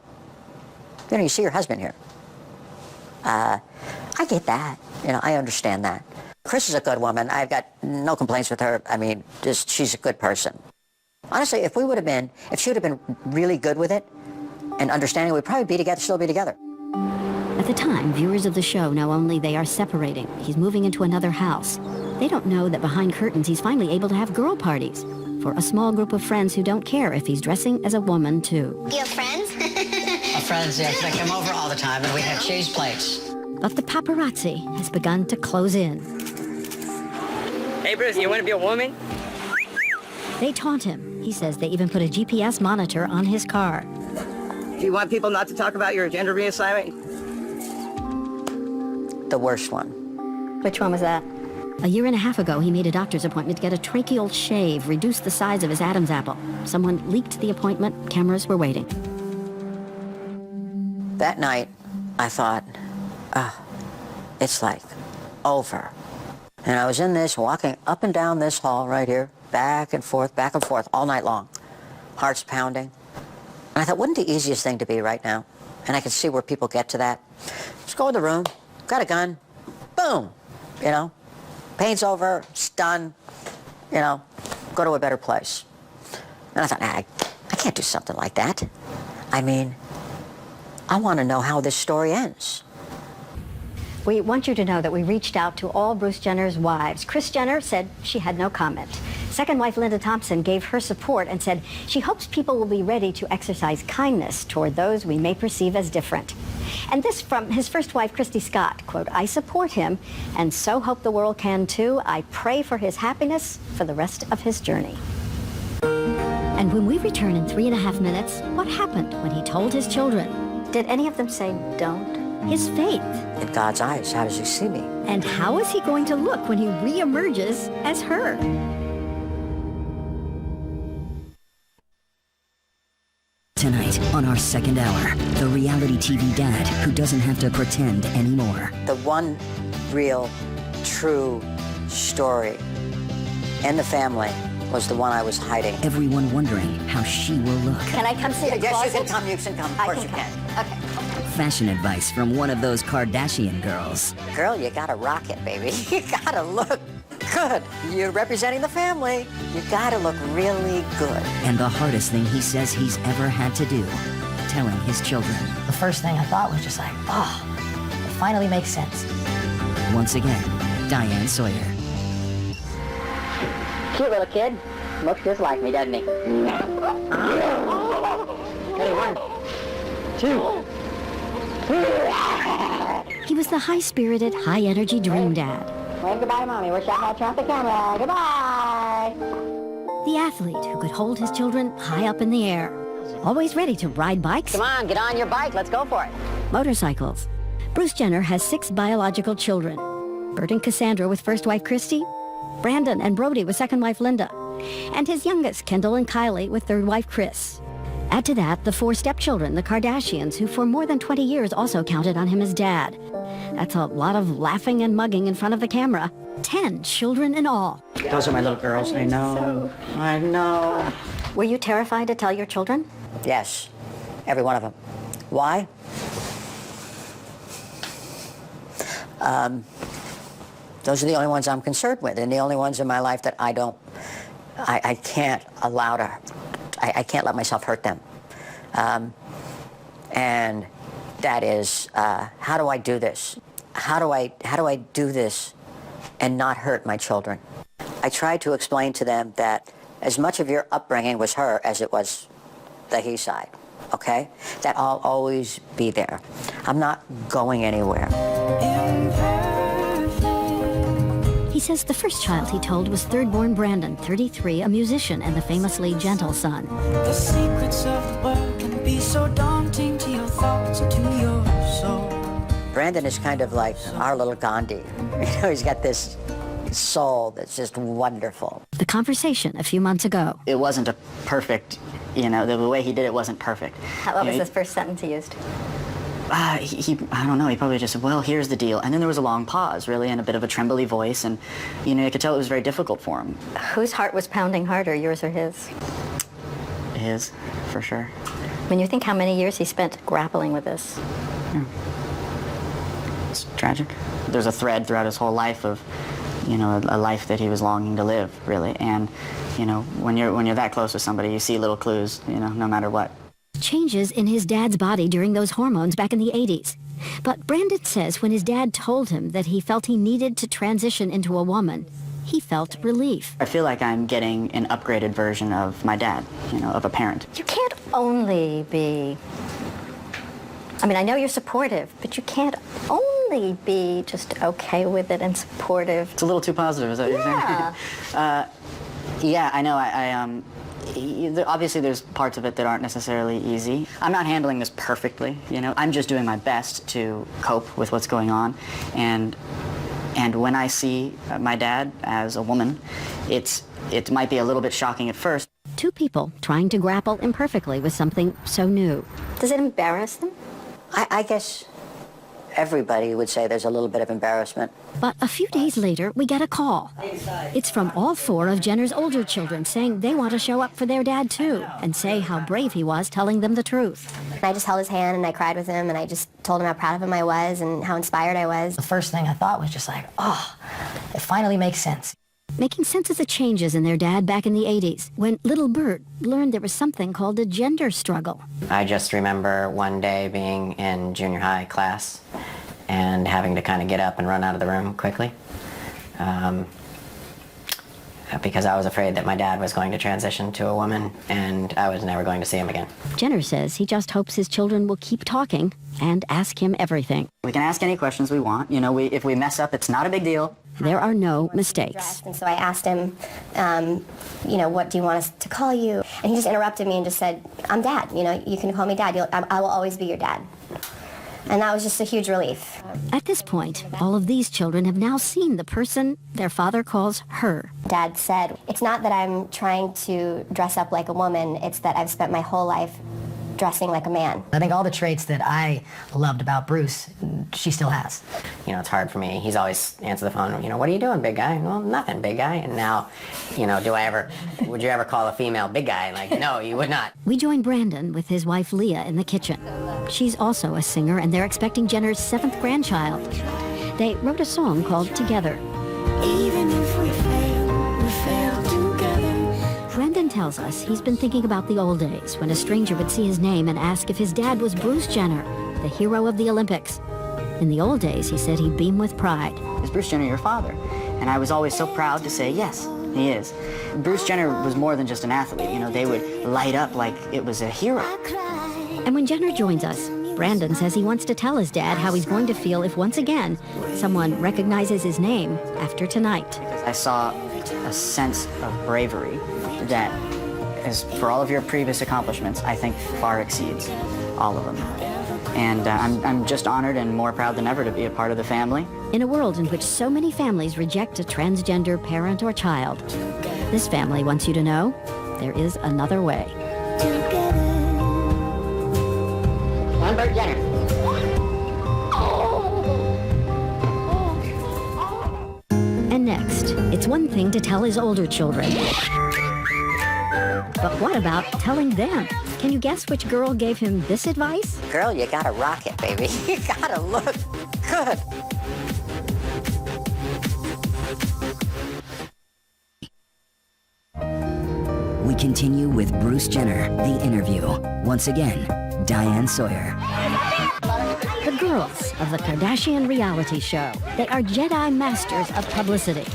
You know, you see your husband here. I get that. You know, I understand that. Chris is a good woman. I've got no complaints with her. I mean, just she's a good person. Honestly, if she would have been really good with it and understanding, we'd probably be together, still be together. At the time, viewers of the show know only they are separating. He's moving into another house. They don't know that behind curtains, he's finally able to have girl parties for a small group of friends who don't care if he's dressing as a woman, too. You have friends? Our friends, yes, they come over all the time, and we have cheese plates. But the paparazzi has begun to close in. Hey, Bruce, you want to be a woman? They taunt him. He says they even put a GPS monitor on his car. Do you want people not to talk about your gender reassignment? The worst one. Which one was that? A year and a half ago, he made a doctor's appointment to get a tracheal shave, reduce the size of his Adam's apple. Someone leaked the appointment. Cameras were waiting. That night, I thought, it's like over. And I was in this, walking up and down this hall right here, back and forth, all night long. Heart's pounding. And I thought, wouldn't the easiest thing to be right now? And I could see where people get to that. Just go in the room, got a gun, boom, you know. Pain's over, it's done, you know, go to a better place. And I thought, I can't do something like that. I mean, I want to know how this story ends. We want you to know that we reached out to all Bruce Jenner's wives. Kris Jenner said she had no comment. Second wife Linda Thompson gave her support and said she hopes people will be ready to exercise kindness toward those we may perceive as different. And this from his first wife, Christy Scott, quote, I support him and so hope the world can too. I pray for his happiness for the rest of his journey. And when we return in 3.5 minutes, what happened when he told his children? Did any of them say don't? His faith. In God's eyes, how does he see me? And how is he going to look when he reemerges as her? Tonight, on our second hour, the reality TV dad who doesn't have to pretend anymore. The one real, true story in the family was the one I was hiding. Everyone wondering how she will look. Can I come see the Yes, closet? you can come. Of course you can. Okay. Fashion advice from one of those Kardashian girls. Girl, you gotta rock it, baby. You gotta look good. You're representing the family. You gotta look really good. And the hardest thing he says he's ever had to do, telling his children. The first thing I thought was just like, oh, it finally makes sense. Once again, Diane Sawyer. Cute little kid. Looks just like me, doesn't he? Ready, 1, 2. He was the high-spirited, high-energy dream dad. Wave goodbye to Mommy. Wish I had turned off the camera. Goodbye. The athlete who could hold his children high up in the air. Always ready to ride bikes. Come on, get on your bike. Let's go for it. Motorcycles. Bruce Jenner has 6 biological children. Bert and Cassandra with first wife Christy. Brandon and Brody with second wife Linda. And his youngest, Kendall and Kylie, with third wife Kris. Add to that the 4 stepchildren, the Kardashians, who for more than 20 years also counted on him as dad. That's a lot of laughing and mugging in front of the camera. 10 children in all. Those are my little girls. I know. I know. Were you terrified to tell your children? Yes, every one of them. Why? Those are the only ones I'm concerned with, and the only ones in my life that I can't allow to, I can't let myself hurt them. And that is, how do I do this? How do I do this and not hurt my children? I tried to explain to them that as much of your upbringing was her as it was the he side, okay? That I'll always be there. I'm not going anywhere. He says the first child he told was third-born Brandon, 33, a musician and the famously gentle son. The secrets of the world can be so daunting to your thoughts and to your soul. Brandon is kind of like our little Gandhi. You know, he's got this soul that's just wonderful. The conversation a few months ago. It wasn't a perfect, you know, the way he did it wasn't perfect. What was the first sentence he used? I don't know, he probably just said, well, here's the deal. And then there was a long pause, really, and a bit of a trembly voice, and, you know, you could tell it was very difficult for him. Whose heart was pounding harder, yours or his? His, for sure. When you think how many years he spent grappling with this. Yeah. It's tragic. There's a thread throughout his whole life of, you know, a life that he was longing to live, really. And, you know, when you're that close with somebody, you see little clues, you know, no matter what. Changes in his dad's body during those hormones back in the 80s. But Brandon says when his dad told him that he felt he needed to transition into a woman, he felt relief. I feel like I'm getting an upgraded version of my dad, you know, of a parent. You can't only be... I mean, I know you're supportive, but you can't only be just okay with it and supportive. It's a little too positive, is that what you're saying? Yeah, I know. Obviously, there's parts of it that aren't necessarily easy. I'm not handling this perfectly, you know. I'm just doing my best to cope with what's going on. And when I see my dad as a woman, it might be a little bit shocking at first. Two people trying to grapple imperfectly with something so new. Does it embarrass them? I guess everybody would say there's a little bit of embarrassment. But a few days later, we get a call. It's from all four of Jenner's older children saying they want to show up for their dad too and say how brave he was telling them the truth. I just held his hand and I cried with him and I just told him how proud of him I was and how inspired I was. The first thing I thought was just like, oh, it finally makes sense. Making sense of the changes in their dad back in the 80s when little Bert learned there was something called a gender struggle. I just remember one day being in junior high class and having to kind of get up and run out of the room quickly because I was afraid that my dad was going to transition to a woman and I was never going to see him again. Jenner says he just hopes his children will keep talking and ask him everything. We can ask any questions we want. You know, if we mess up, it's not a big deal. There are no mistakes. And so I asked him, you know, what do you want us to call you? And he just interrupted me and just said, I'm Dad. You know, you can call me Dad. I will always be your dad. And that was just a huge relief. At this point, all of these children have now seen the person their father calls her. Dad said, it's not that I'm trying to dress up like a woman, it's that I've spent my whole life dressing like a man. I think all the traits that I loved about Bruce, she still has. You know, it's hard for me. He's always answered the phone, you know, what are you doing, big guy? Well, nothing, big guy. And now, you know, would you ever call a female big guy? Like, no, you would not. We join Brandon with his wife Leah in the kitchen. She's also a singer and they're expecting Jenner's 7th grandchild. They wrote a song called Together. Even if we fail together. Brandon tells us he's been thinking about the old days when a stranger would see his name and ask if his dad was Bruce Jenner, the hero of the Olympics. In the old days, he said he'd beam with pride. Is Bruce Jenner your father? And I was always so proud to say, yes, he is. Bruce Jenner was more than just an athlete. You know, they would light up like it was a hero. And when Jenner joins us, Brandon says he wants to tell his dad how he's going to feel if once again someone recognizes his name after tonight. I saw a sense of bravery that, as for all of your previous accomplishments, I think far exceeds all of them. And I'm just honored and more proud than ever to be a part of the family. In a world in which so many families reject a transgender parent or child, this family wants you to know there is another way. One Bert Jenner. And next, it's one thing to tell his older children. But what about telling them? Can you guess which girl gave him this advice? Girl, you gotta rock it, baby. You gotta look good. We continue with Bruce Jenner, The Interview. Once again, Diane Sawyer. The girls of the Kardashian reality show. They are Jedi masters of publicity.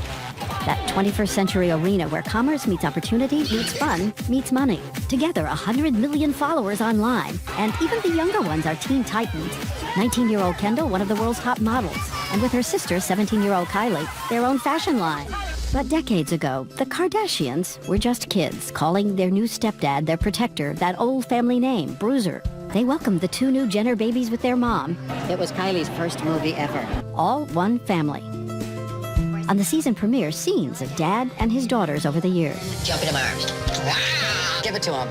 That 21st century arena where commerce meets opportunity, meets fun, meets money. Together, 100 million followers online. And even the younger ones are teen titans. 19-year-old Kendall, one of the world's top models. And with her sister, 17-year-old Kylie, their own fashion line. But decades ago, the Kardashians were just kids, calling their new stepdad their protector, that old family name, Bruiser. They welcomed the 2 new Jenner babies with their mom. It was Kylie's first movie ever. All one family. On the season premiere, scenes of Dad and his daughters over the years. Jump into my arms. Wow! Give it to him.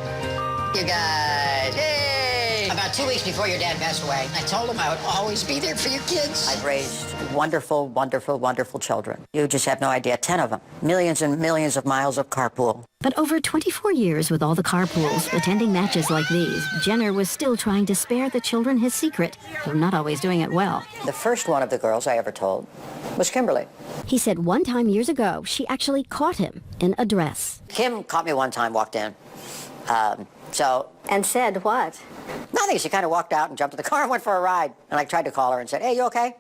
You guys. Hey! How about 2 weeks before your dad passed away, I told him I would always be there for your kids. I've raised wonderful, wonderful, wonderful children. You just have no idea. 10 of them. Millions and millions of miles of carpool. But over 24 years with all the carpools, attending matches like these, Jenner was still trying to spare the children his secret, though not always doing it well. The first one of the girls I ever told was Kimberly. He said one time years ago, she actually caught him in a dress. Kim caught me one time, walked in. And said what? Nothing. She kind of walked out and jumped in the car and went for a ride. And I tried to call her and said, hey, you okay?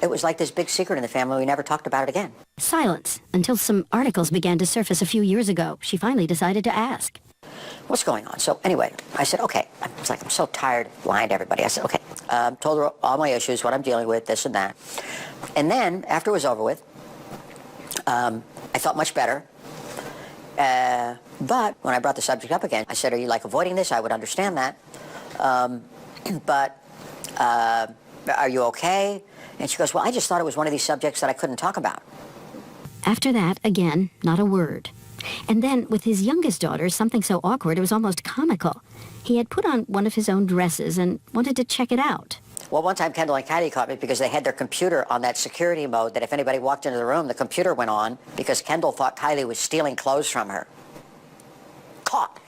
It was like this big secret in the family. We never talked about it again. Silence until some articles began to surface a few years ago. She finally decided to ask. What's going on? So anyway, I said, okay. I was like, I'm so tired of lying to everybody. I said, okay. Told her all my issues, what I'm dealing with, this and that. And then, after it was over with, I felt much better. But when I brought the subject up again, I said, are you like avoiding this? I would understand that. But are you okay? And she goes, well, I just thought it was one of these subjects that I couldn't talk about. After that, again, not a word. And then, with his youngest daughter, something so awkward it was almost comical. He had put on one of his own dresses and wanted to check it out. Well, one time Kendall and Kylie caught me because they had their computer on that security mode that if anybody walked into the room, the computer went on because Kendall thought Kylie was stealing clothes from her. Caught.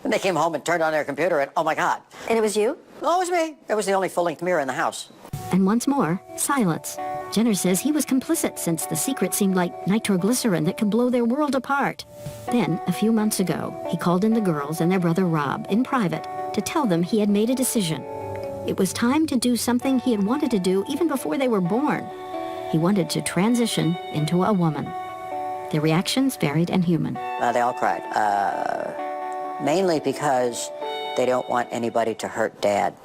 And they came home and turned on their computer and, oh my God. And it was you? Oh, it was me. It was the only full-length mirror in the house. And once more, silence. Jenner says he was complicit since the secret seemed like nitroglycerin that could blow their world apart. Then, a few months ago, he called in the girls and their brother Rob in private to tell them he had made a decision. It was time to do something he had wanted to do even before they were born. He wanted to transition into a woman. Their reactions varied and human. They all cried. Mainly because they don't want anybody to hurt Dad.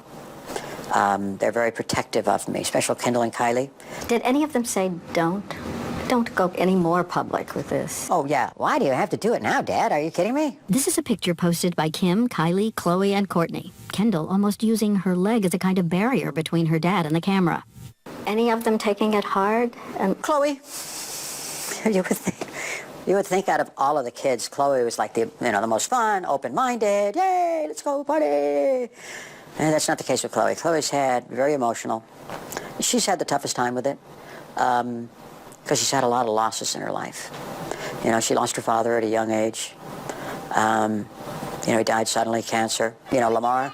They're very protective of me, especially Kendall and Kylie. Did any of them say, don't go any more public with this? Oh, yeah. Why do you have to do it now, Dad? Are you kidding me? This is a picture posted by Kim, Kylie, Chloe, and Courtney. Kendall almost using her leg as a kind of barrier between her dad and the camera. Any of them taking it hard? And Chloe, you would think out of all of the kids, Chloe was like the most fun, open-minded. Yay, let's go party. And that's not the case with Chloe. Chloe's very emotional. She's had the toughest time with it because she's had a lot of losses in her life. She lost her father at a young age. He died suddenly, cancer. Lamar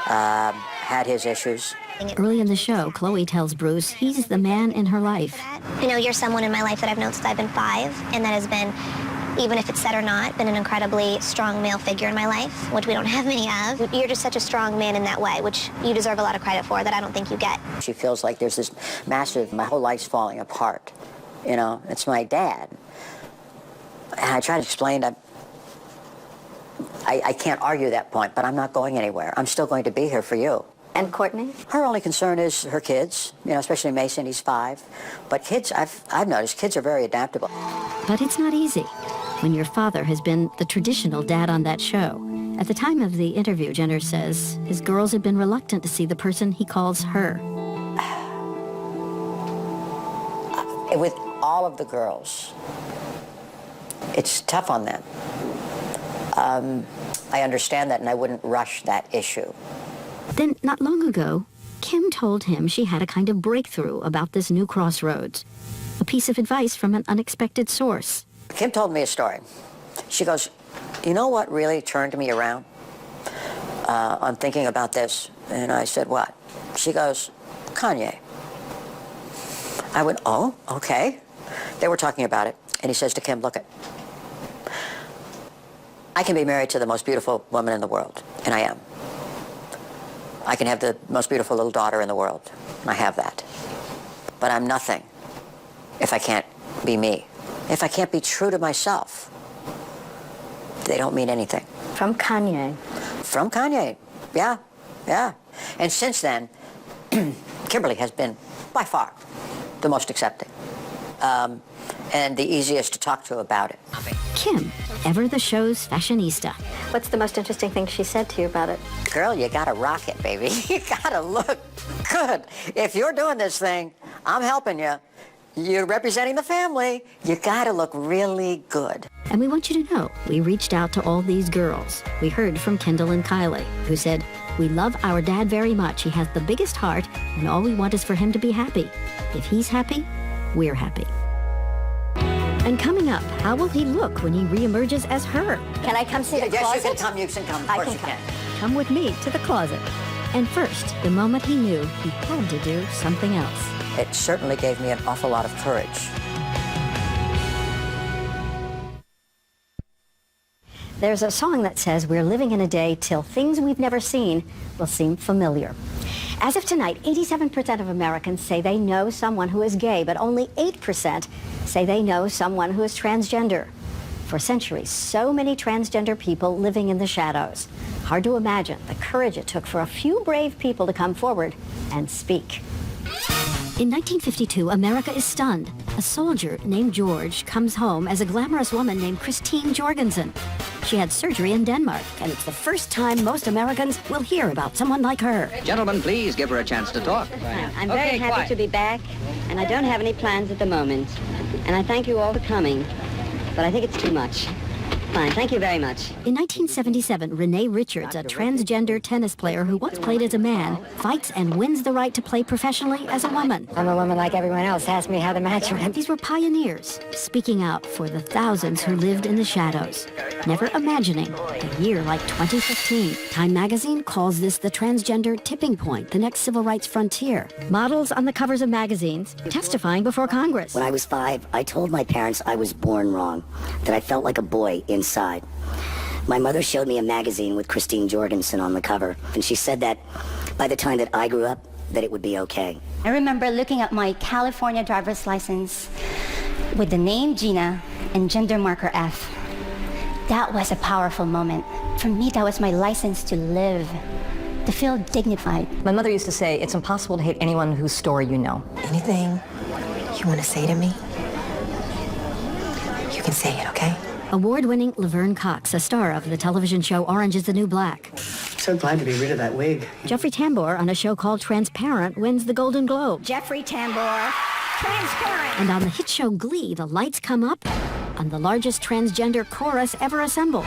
had his issues. Early in the show, Chloe tells Bruce he's the man in her life. You're someone in my life that I've known since I've been 5, and that has been, even if it's said or not, been an incredibly strong male figure in my life, which we don't have many of. You're just such a strong man in that way, which you deserve a lot of credit for that I don't think you get. She feels like there's this my whole life's falling apart. It's my dad. And I try to explain that I can't argue that point, but I'm not going anywhere. I'm still going to be here for you. And Courtney? Her only concern is her kids, especially Mason, he's 5. But kids, I've noticed, kids are very adaptable. But it's not easy when your father has been the traditional dad on that show. At the time of the interview, Jenner says his girls had been reluctant to see the person he calls her. With all of the girls, it's tough on them. I understand that, and I wouldn't rush that issue. Then, not long ago, Kim told him she had a kind of breakthrough about this new crossroads. A piece of advice from an unexpected source. Kim told me a story. She goes, you know what really turned me around on thinking about this? And I said, what? She goes, Kanye. I went, oh, okay. They were talking about it. And he says to Kim, look it. I can be married to the most beautiful woman in the world, and I am. I can have the most beautiful little daughter in the world, and I have that. But I'm nothing if I can't be me. If I can't be true to myself, they don't mean anything. From Kanye. From Kanye, yeah. And since then, Kimberly has been, by far, the most accepting. And the easiest to talk to about it. Kim, ever the show's fashionista. What's the most interesting thing she said to you about it? Girl, you gotta rock it, baby. You gotta look good. If you're doing this thing, I'm helping you. You're representing the family. You gotta look really good. And we want you to know, we reached out to all these girls. We heard from Kendall and Kylie, who said, We love our dad very much. He has the biggest heart, and all we want is for him to be happy. If he's happy, we're happy. And coming up, how will he look when he reemerges as her? Can I come see the closet? Yes, you can come. Of course you can. Come with me to the closet. And first, the moment he knew he had to do something else. It certainly gave me an awful lot of courage. There's a song that says we're living in a day till things we've never seen will seem familiar. As of tonight, 87% of Americans say they know someone who is gay, but only 8% say they know someone who is transgender. For centuries, so many transgender people living in the shadows. Hard to imagine the courage it took for a few brave people to come forward and speak. In 1952, America is stunned. A soldier named George comes home as a glamorous woman named Christine Jorgensen. She had surgery in Denmark, and it's the first time most Americans will hear about someone like her. Gentlemen, please give her a chance to talk. I'm very happy to be back, and I don't have any plans at the moment. And I thank you all for coming, but I think it's too much. Fine, thank you very much. In 1977, Renee Richards, a transgender tennis player who once played as a man, fights and wins the right to play professionally as a woman. I'm a woman like everyone else. Ask me how the match went. These were pioneers, speaking out for the thousands who lived in the shadows, never imagining a year like 2015. Time magazine calls this the transgender tipping point, the next civil rights frontier. Models on the covers of magazines, testifying before Congress. When I was 5, I told my parents I was born wrong, that I felt like a boy inside. My mother showed me a magazine with Christine Jorgensen on the cover, and she said that by the time that I grew up, that it would be okay. I remember looking at my California driver's license with the name Gina and gender marker F. That was a powerful moment. For me, that was my license to live, to feel dignified. My mother used to say, it's impossible to hate anyone whose story you know. Anything you want to say to me, you can say it, okay? Award-winning Laverne Cox, a star of the television show Orange is the New Black. So glad to be rid of that wig. Jeffrey Tambor, on a show called Transparent, wins the Golden Globe. Jeffrey Tambor, Transparent. And on the hit show Glee, the lights come up on the largest transgender chorus ever assembled.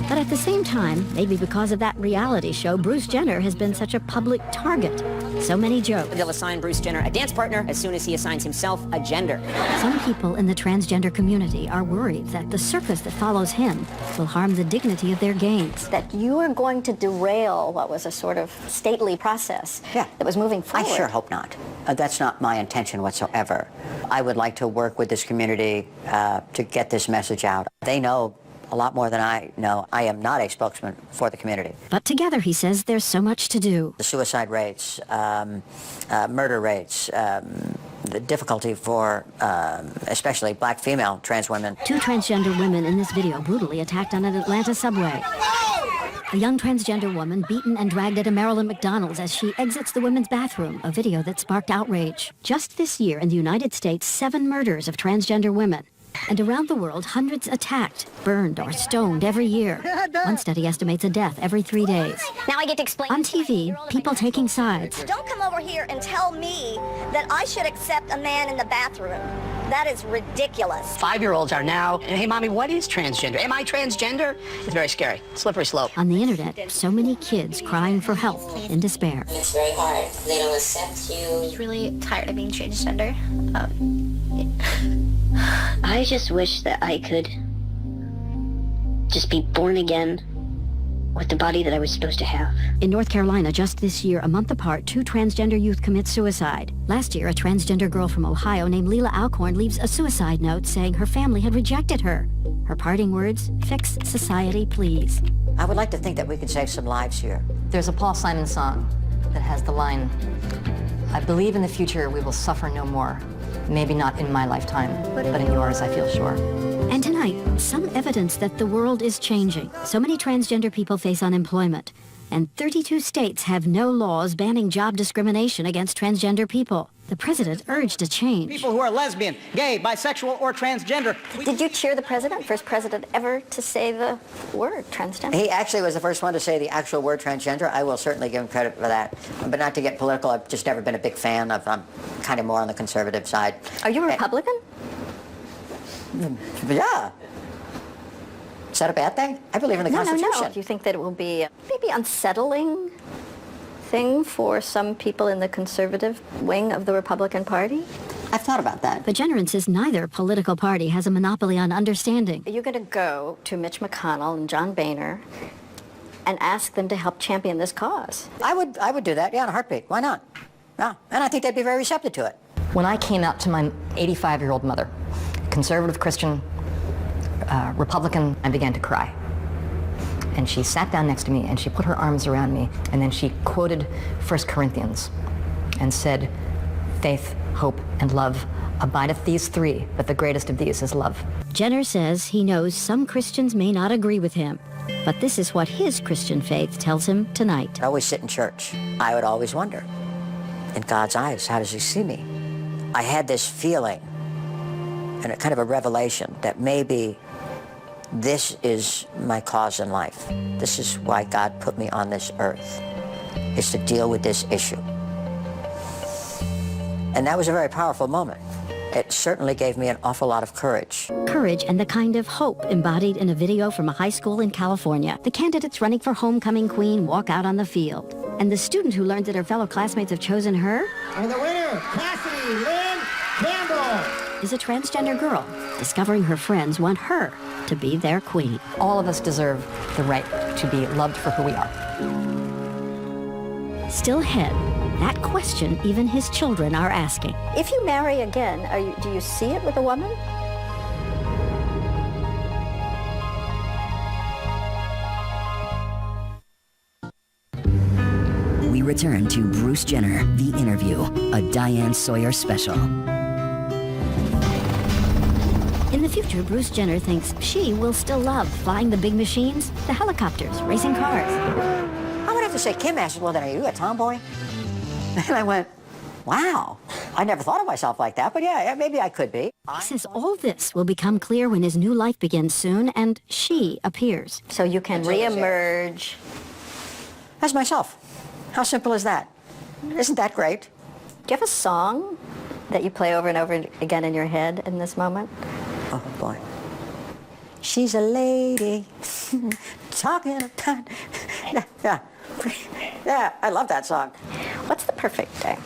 But at the same time, maybe because of that reality show, Bruce Jenner has been such a public target. So many jokes. They'll assign Bruce Jenner a dance partner as soon as he assigns himself a gender. Some people in the transgender community are worried that the circus that follows him will harm the dignity of their gains. That you are going to derail what was a sort of stately process that was moving forward. I sure hope not. That's not my intention whatsoever. I would like to work with this community to get this message out. They know a lot more than I know. I am not a spokesman for the community. But together, he says, there's so much to do. The suicide rates, murder rates, the difficulty for especially black female trans women. 2 transgender women in this video brutally attacked on an Atlanta subway. A young transgender woman beaten and dragged at a Maryland McDonald's as she exits the women's bathroom, a video that sparked outrage. Just this year in the United States, 7 murders of transgender women. And around the world, hundreds attacked, burned, or stoned every year. One study estimates a death every 3 days. Now I get to explain. On TV, people taking sides. Don't come over here and tell me that I should accept a man in the bathroom. That is ridiculous. 5-year-olds are now, hey, mommy, what is transgender? Am I transgender? It's very scary. Slippery slope. On the internet, so many kids crying for help in despair. It's very hard. They don't accept you. I was really tired of being transgender. I just wish that I could just be born again with the body that I was supposed to have. In North Carolina, just this year, a month apart, 2 transgender youth commit suicide. Last year, a transgender girl from Ohio named Leela Alcorn leaves a suicide note saying her family had rejected her. Her parting words, fix society, please. I would like to think that we could save some lives here. There's a Paul Simon song that has the line, I believe in the future we will suffer no more. Maybe not in my lifetime, but in yours, I feel sure. And tonight, some evidence that the world is changing. So many transgender people face unemployment, and 32 states have no laws banning job discrimination against transgender people. The president urged a change. People who are lesbian, gay, bisexual, or transgender. Did you cheer the president, first president ever to say the word transgender? He actually was the first one to say the actual word transgender. I will certainly give him credit for that. But not to get political, I've just never been a big fan of, I'm kind of more on the conservative side. Are you a Republican? Yeah. Is that a bad thing? I believe in the Constitution. No. Do you think that it will be maybe unsettling thing for some people in the conservative wing of the Republican Party? I've thought about that. But Jenner insists neither political party has a monopoly on understanding. Are you going to go to Mitch McConnell and John Boehner and ask them to help champion this cause? I would do that, yeah, in a heartbeat. Why not? Yeah, and I think they'd be very receptive to it. When I came out to my 85-year-old mother, conservative Christian, Republican, I began to cry. And she sat down next to me and she put her arms around me and then she quoted 1 Corinthians and said, faith, hope, and love abideth these three, but the greatest of these is love. Jenner says he knows some Christians may not agree with him, but this is what his Christian faith tells him tonight. I always sit in church. I would always wonder, in God's eyes, how does he see me? I had this feeling and a kind of a revelation that maybe this is my cause in life. This is why God put me on this earth, is to deal with this issue. And that was a very powerful moment. It certainly gave me an awful lot of courage. Courage and the kind of hope embodied in a video from a high school in California. The candidates running for homecoming queen walk out on the field. And the student who learned that her fellow classmates have chosen her... And the winner, Cassidy Lynn Campbell, is a transgender girl, discovering her friends want her to be their queen. All of us deserve the right to be loved for who we are. Still ahead, that question even his children are asking. If you marry again, do you see it with a woman? We return to Bruce Jenner, The Interview, a Diane Sawyer special. In the future, Bruce Jenner thinks she will still love flying the big machines, the helicopters, racing cars. I would have to say, Kim asked, well, then are you a tomboy? And I went, wow, I never thought of myself like that, but yeah, maybe I could be. He says all this will become clear when his new life begins soon and she appears. So you can reemerge as myself. How simple is that? Isn't that great? Do you have a song that you play over and over again in your head in this moment? Oh, boy. She's a lady, talking about... Yeah, I love that song. What's the perfect day?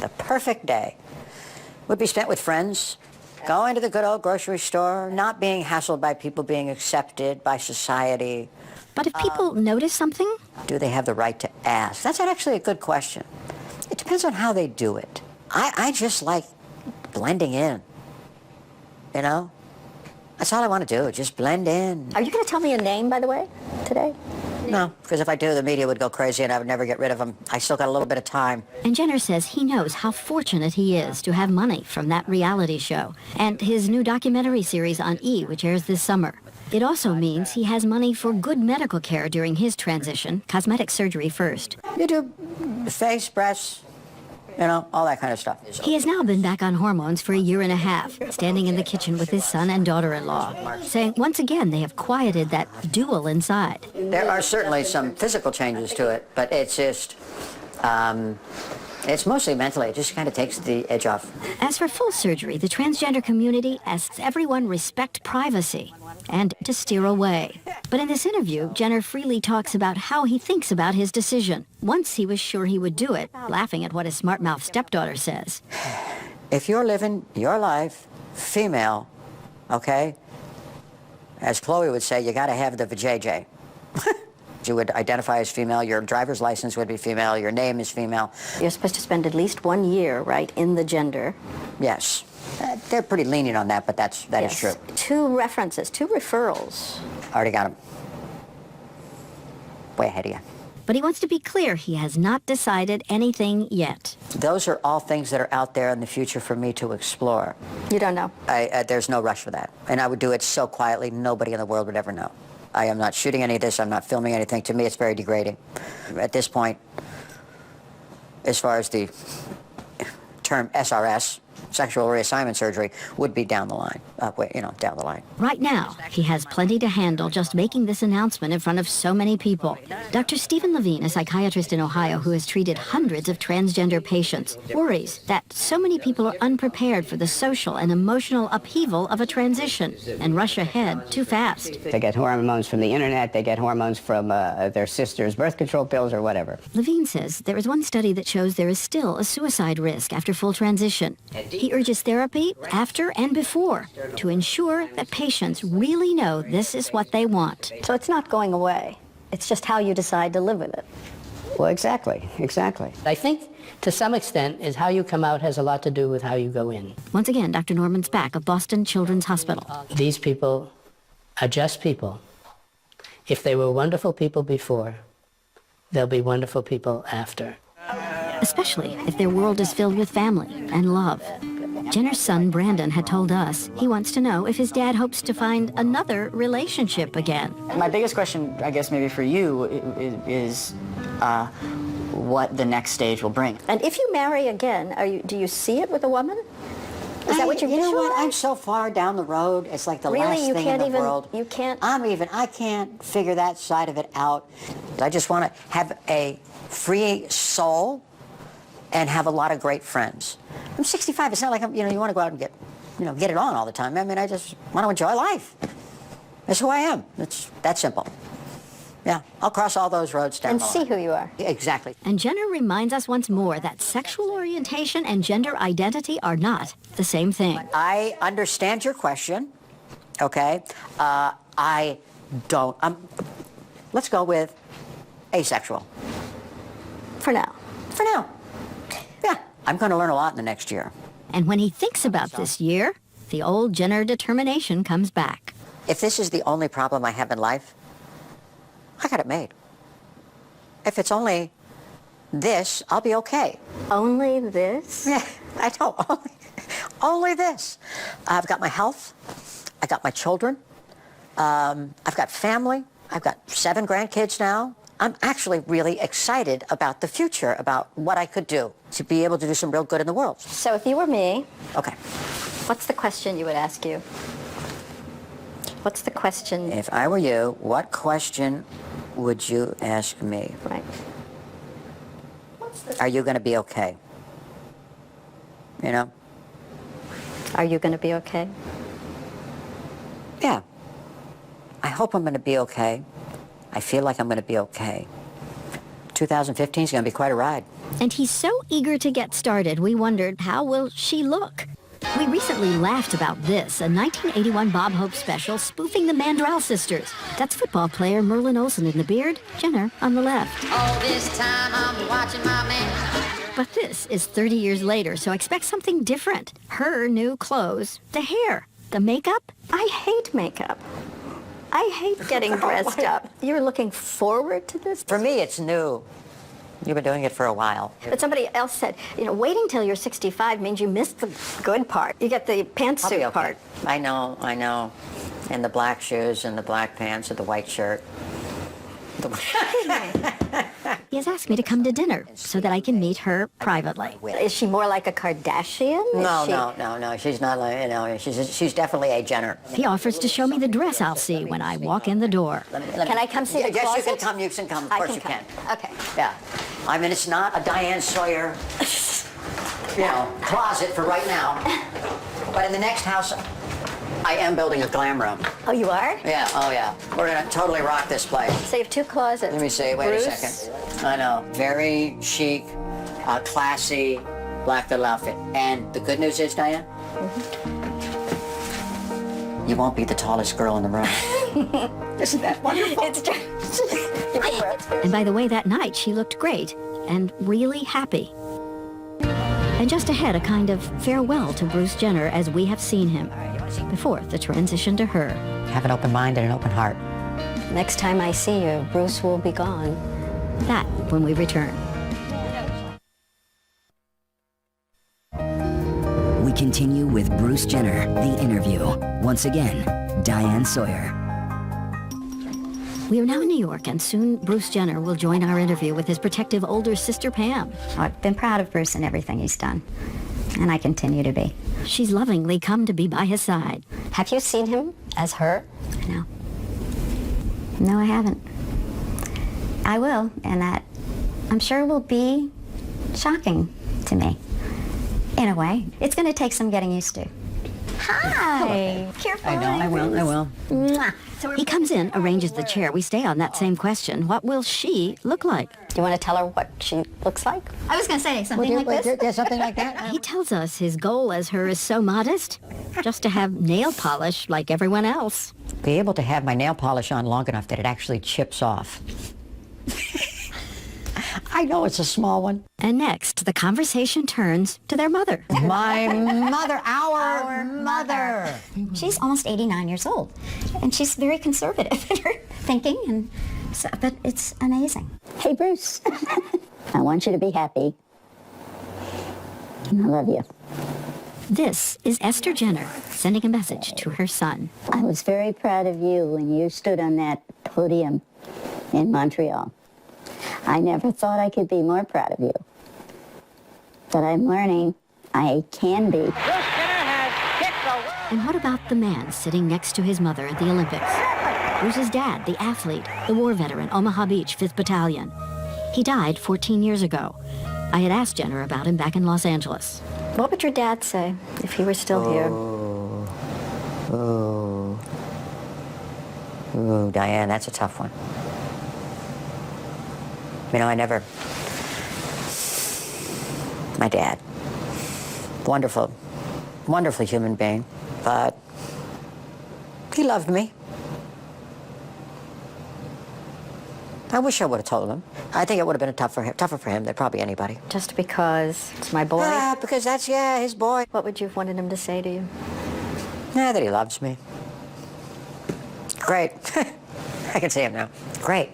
The perfect day would be spent with friends, going to the good old grocery store, not being hassled by people, being accepted by society. But if people notice something? Do they have the right to ask? That's actually a good question. It depends on how they do it. I just like blending in, you know? That's all I want to do, just blend in. Are you going to tell me a name, by the way, today? No, because if I do, the media would go crazy and I would never get rid of them. I still got a little bit of time. And Jenner says he knows how fortunate he is to have money from that reality show and his new documentary series on E!, which airs this summer. It also means he has money for good medical care during his transition, cosmetic surgery first. You do face, breasts, you know, all that kind of stuff. He has now been back on hormones for a year and a half, standing in the kitchen with his son and daughter-in-law, saying once again they have quieted that duel inside. There are certainly some physical changes to it, but it's just, it's mostly mentally. It just kind of takes the edge off. As for full surgery, the transgender community asks everyone respect privacy and to steer away. But in this interview, Jenner freely talks about how he thinks about his decision. Once he was sure he would do it, laughing at what his smart-mouthed stepdaughter says. If you're living your life female, okay, as Chloe would say, you got to have the vajayjay. You would identify as female, your driver's license would be female, your name is female. You're supposed to spend at least 1 year, right, in the gender. Yes. They're pretty lenient on that, but that is true. 2 references, 2 referrals. Already got them. Way ahead of you. But he wants to be clear he has not decided anything yet. Those are all things that are out there in the future for me to explore. You don't know? There's no rush for that. And I would do it so quietly, nobody in the world would ever know. I am not shooting any of this. I'm not filming anything. To me, it's very degrading. At this point, as far as the term SRS, sexual reassignment surgery would be down the line, down the line. Right now, he has plenty to handle just making this announcement in front of so many people. Dr. Stephen Levine, a psychiatrist in Ohio who has treated hundreds of transgender patients, worries that so many people are unprepared for the social and emotional upheaval of a transition and rush ahead too fast. They get hormones from the internet, they get hormones from their sister's birth control pills or whatever. Levine says there is one study that shows there is still a suicide risk after full transition. He urges therapy after and before to ensure that patients really know this is what they want. So it's not going away. It's just how you decide to live with it. Well, exactly. I think to some extent is how you come out has a lot to do with how you go in. Once again, Dr. Norman Spack of Boston Children's Hospital. These people are just people. If they were wonderful people before, they'll be wonderful people after. Especially if their world is filled with family and love. Jenner's son, Brandon, had told us he wants to know if his dad hopes to find another relationship again. My biggest question, I guess maybe for you, is what the next stage will bring. And if you marry again, do you see it with a woman? Is that what you know what? I'm so far down the road. It's like the last thing in the world. You can't. I can't figure that side of it out. I just want to have a free soul and have a lot of great friends. I'm 65. It's not like you want to go out and get it on all the time. I mean, I just want to enjoy life. That's who I am. It's that simple. Yeah, I'll cross all those roads down the line. And see who you are. Exactly. And Jenner reminds us once more that sexual orientation and gender identity are not the same thing. I understand your question, okay? I don't. Let's go with asexual. For now. For now. Yeah, I'm going to learn a lot in the next year. And when he thinks about this year, the old Jenner determination comes back. If this is the only problem I have in life, I got it made. If it's only this, I'll be okay. Only this? Yeah, I know. Only this. I've got my health. I got my children. I've got family. I've got 7 grandkids now. I'm actually really excited about the future, about what I could do to be able to do some real good in the world. So if you were me, okay, what's the question you would ask you? What's the question? If I were you, what question would you ask me? Right. Are you going to be okay? You know? Are you going to be okay? Yeah. I hope I'm going to be okay. I feel like I'm going to be okay. 2015 is going to be quite a ride. And he's so eager to get started, we wondered, how will she look? We recently laughed about this, a 1981 Bob Hope special spoofing the Mandrell sisters. That's football player Merlin Olsen in the beard, Jenner on the left. All this time I'm watching my man. But this is 30 years later, so expect something different. Her new clothes, the hair, the makeup. I hate makeup. I hate getting dressed up. You're looking forward to this? For me, it's new. You've been doing it for a while. But somebody else said, waiting till you're 65 means you missed the good part. You get the pantsuit part. I know. And the black shoes and the black pants and the white shirt. He has asked me to come to dinner so that I can meet her privately. Is she more like a Kardashian? No. She's not like, she's definitely a Jenner. He offers to show me the dress I'll see when I walk in the door. Can I come see the closet? Yes, you can come. Of course you can. Okay. Yeah. I mean, it's not a Diane Sawyer, closet for right now. But in the next house, I am building a glam room. Oh, you are? Yeah, We're going to totally rock this place. So you have 2 closets. Let me see, wait a second. I know, very chic, classy, black little outfit. And the good news is, Diane, you won't be the tallest girl in the room. Isn't that wonderful? It's true. And by the way, that night she looked great and really happy. And just ahead, a kind of farewell to Bruce Jenner as we have seen him before the transition to her. Have an open mind and an open heart. Next time I see you, Bruce will be gone. That when we return. We continue with Bruce Jenner, The Interview. Once again, Diane Sawyer. We are now in New York, and soon Bruce Jenner will join our interview with his protective older sister, Pam. I've been proud of Bruce and everything he's done. and I continue to be. She's lovingly come to be by his side. Have you seen him as her? No. No, I haven't. I will, and that, I'm sure, will be shocking to me. In a way. It's going to take some getting used to. Hi. Careful. I know, I will. Mwah. He comes in, arranges the chair. We stay on that same question. What will she look like? Do you want to tell her what she looks like? I was going to say something like this. There's something like that? He tells us his goal as her is so modest, just to have nail polish like everyone else. Be able to have my nail polish on long enough that it actually chips off. I know it's a small one. And next, the conversation turns to their mother. My mother, our mother. She's almost 89 years old, and she's very conservative in her thinking, and so, but it's amazing. Hey, Bruce. I want you to be happy. And I love you. This is Esther Jenner sending a message to her son. I was very proud of you when you stood on that podium in Montreal. I never thought I could be more proud of you. But I'm learning I can be. And what about the man sitting next to his mother at the Olympics? Bruce's dad, the athlete, the war veteran, Omaha Beach, 5th Battalion. He died 14 years ago. I had asked Jenner about him back in Los Angeles. What would your dad say if he were still here? Ooh, Diane, that's a tough one. You know, my dad, wonderful, wonderful human being, but he loved me. I wish I would have told him. I think it would have been tougher for him than probably anybody. Just because it's my boy? Yeah, because that's, his boy. What would you have wanted him to say to you? Yeah, that he loves me. Great. I can see him now. Great.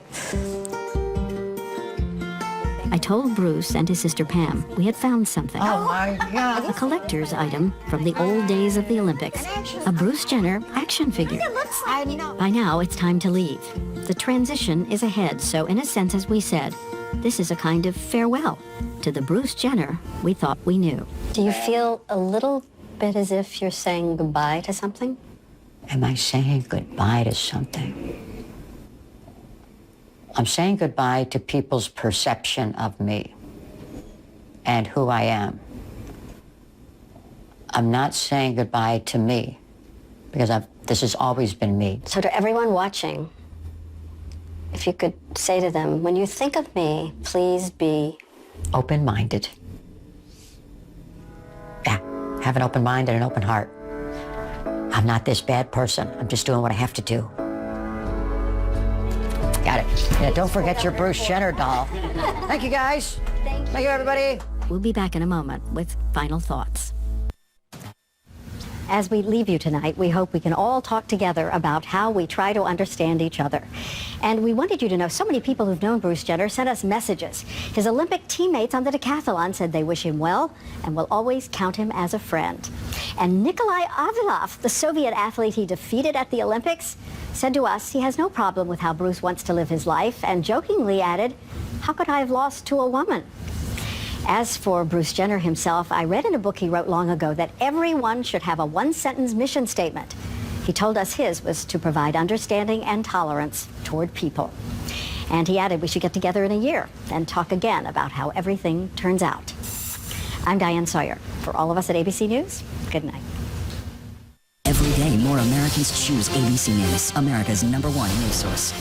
I told Bruce and his sister Pam we had found something. Oh, my God. A collector's item from the old days of the Olympics. A Bruce Jenner action figure. By now, it's time to leave. The transition is ahead, so in a sense, as we said, this is a kind of farewell to the Bruce Jenner we thought we knew. Do you feel a little bit as if you're saying goodbye to something? Am I saying goodbye to something? I'm saying goodbye to people's perception of me and who I am. I'm not saying goodbye to me because this has always been me. So to everyone watching, if you could say to them, when you think of me, please be... open-minded. Yeah, have an open mind and an open heart. I'm not this bad person. I'm just doing what I have to do. Got it. Yeah, don't forget your Bruce Jenner doll. Thank you, guys. Thank you, everybody. We'll be back in a moment with final thoughts. As we leave you tonight, we hope we can all talk together about how we try to understand each other. And we wanted you to know so many people who've known Bruce Jenner sent us messages. His Olympic teammates on the decathlon said they wish him well and will always count him as a friend. And Nikolai Avilov, the Soviet athlete he defeated at the Olympics, said to us he has no problem with how Bruce wants to live his life and jokingly added, "How could I have lost to a woman?" As for Bruce Jenner himself, I read in a book he wrote long ago that everyone should have a one-sentence mission statement. He told us his was to provide understanding and tolerance toward people. And he added we should get together in a year and talk again about how everything turns out. I'm Diane Sawyer. For all of us at ABC News, good night. Every day, more Americans choose ABC News, America's #1 news source.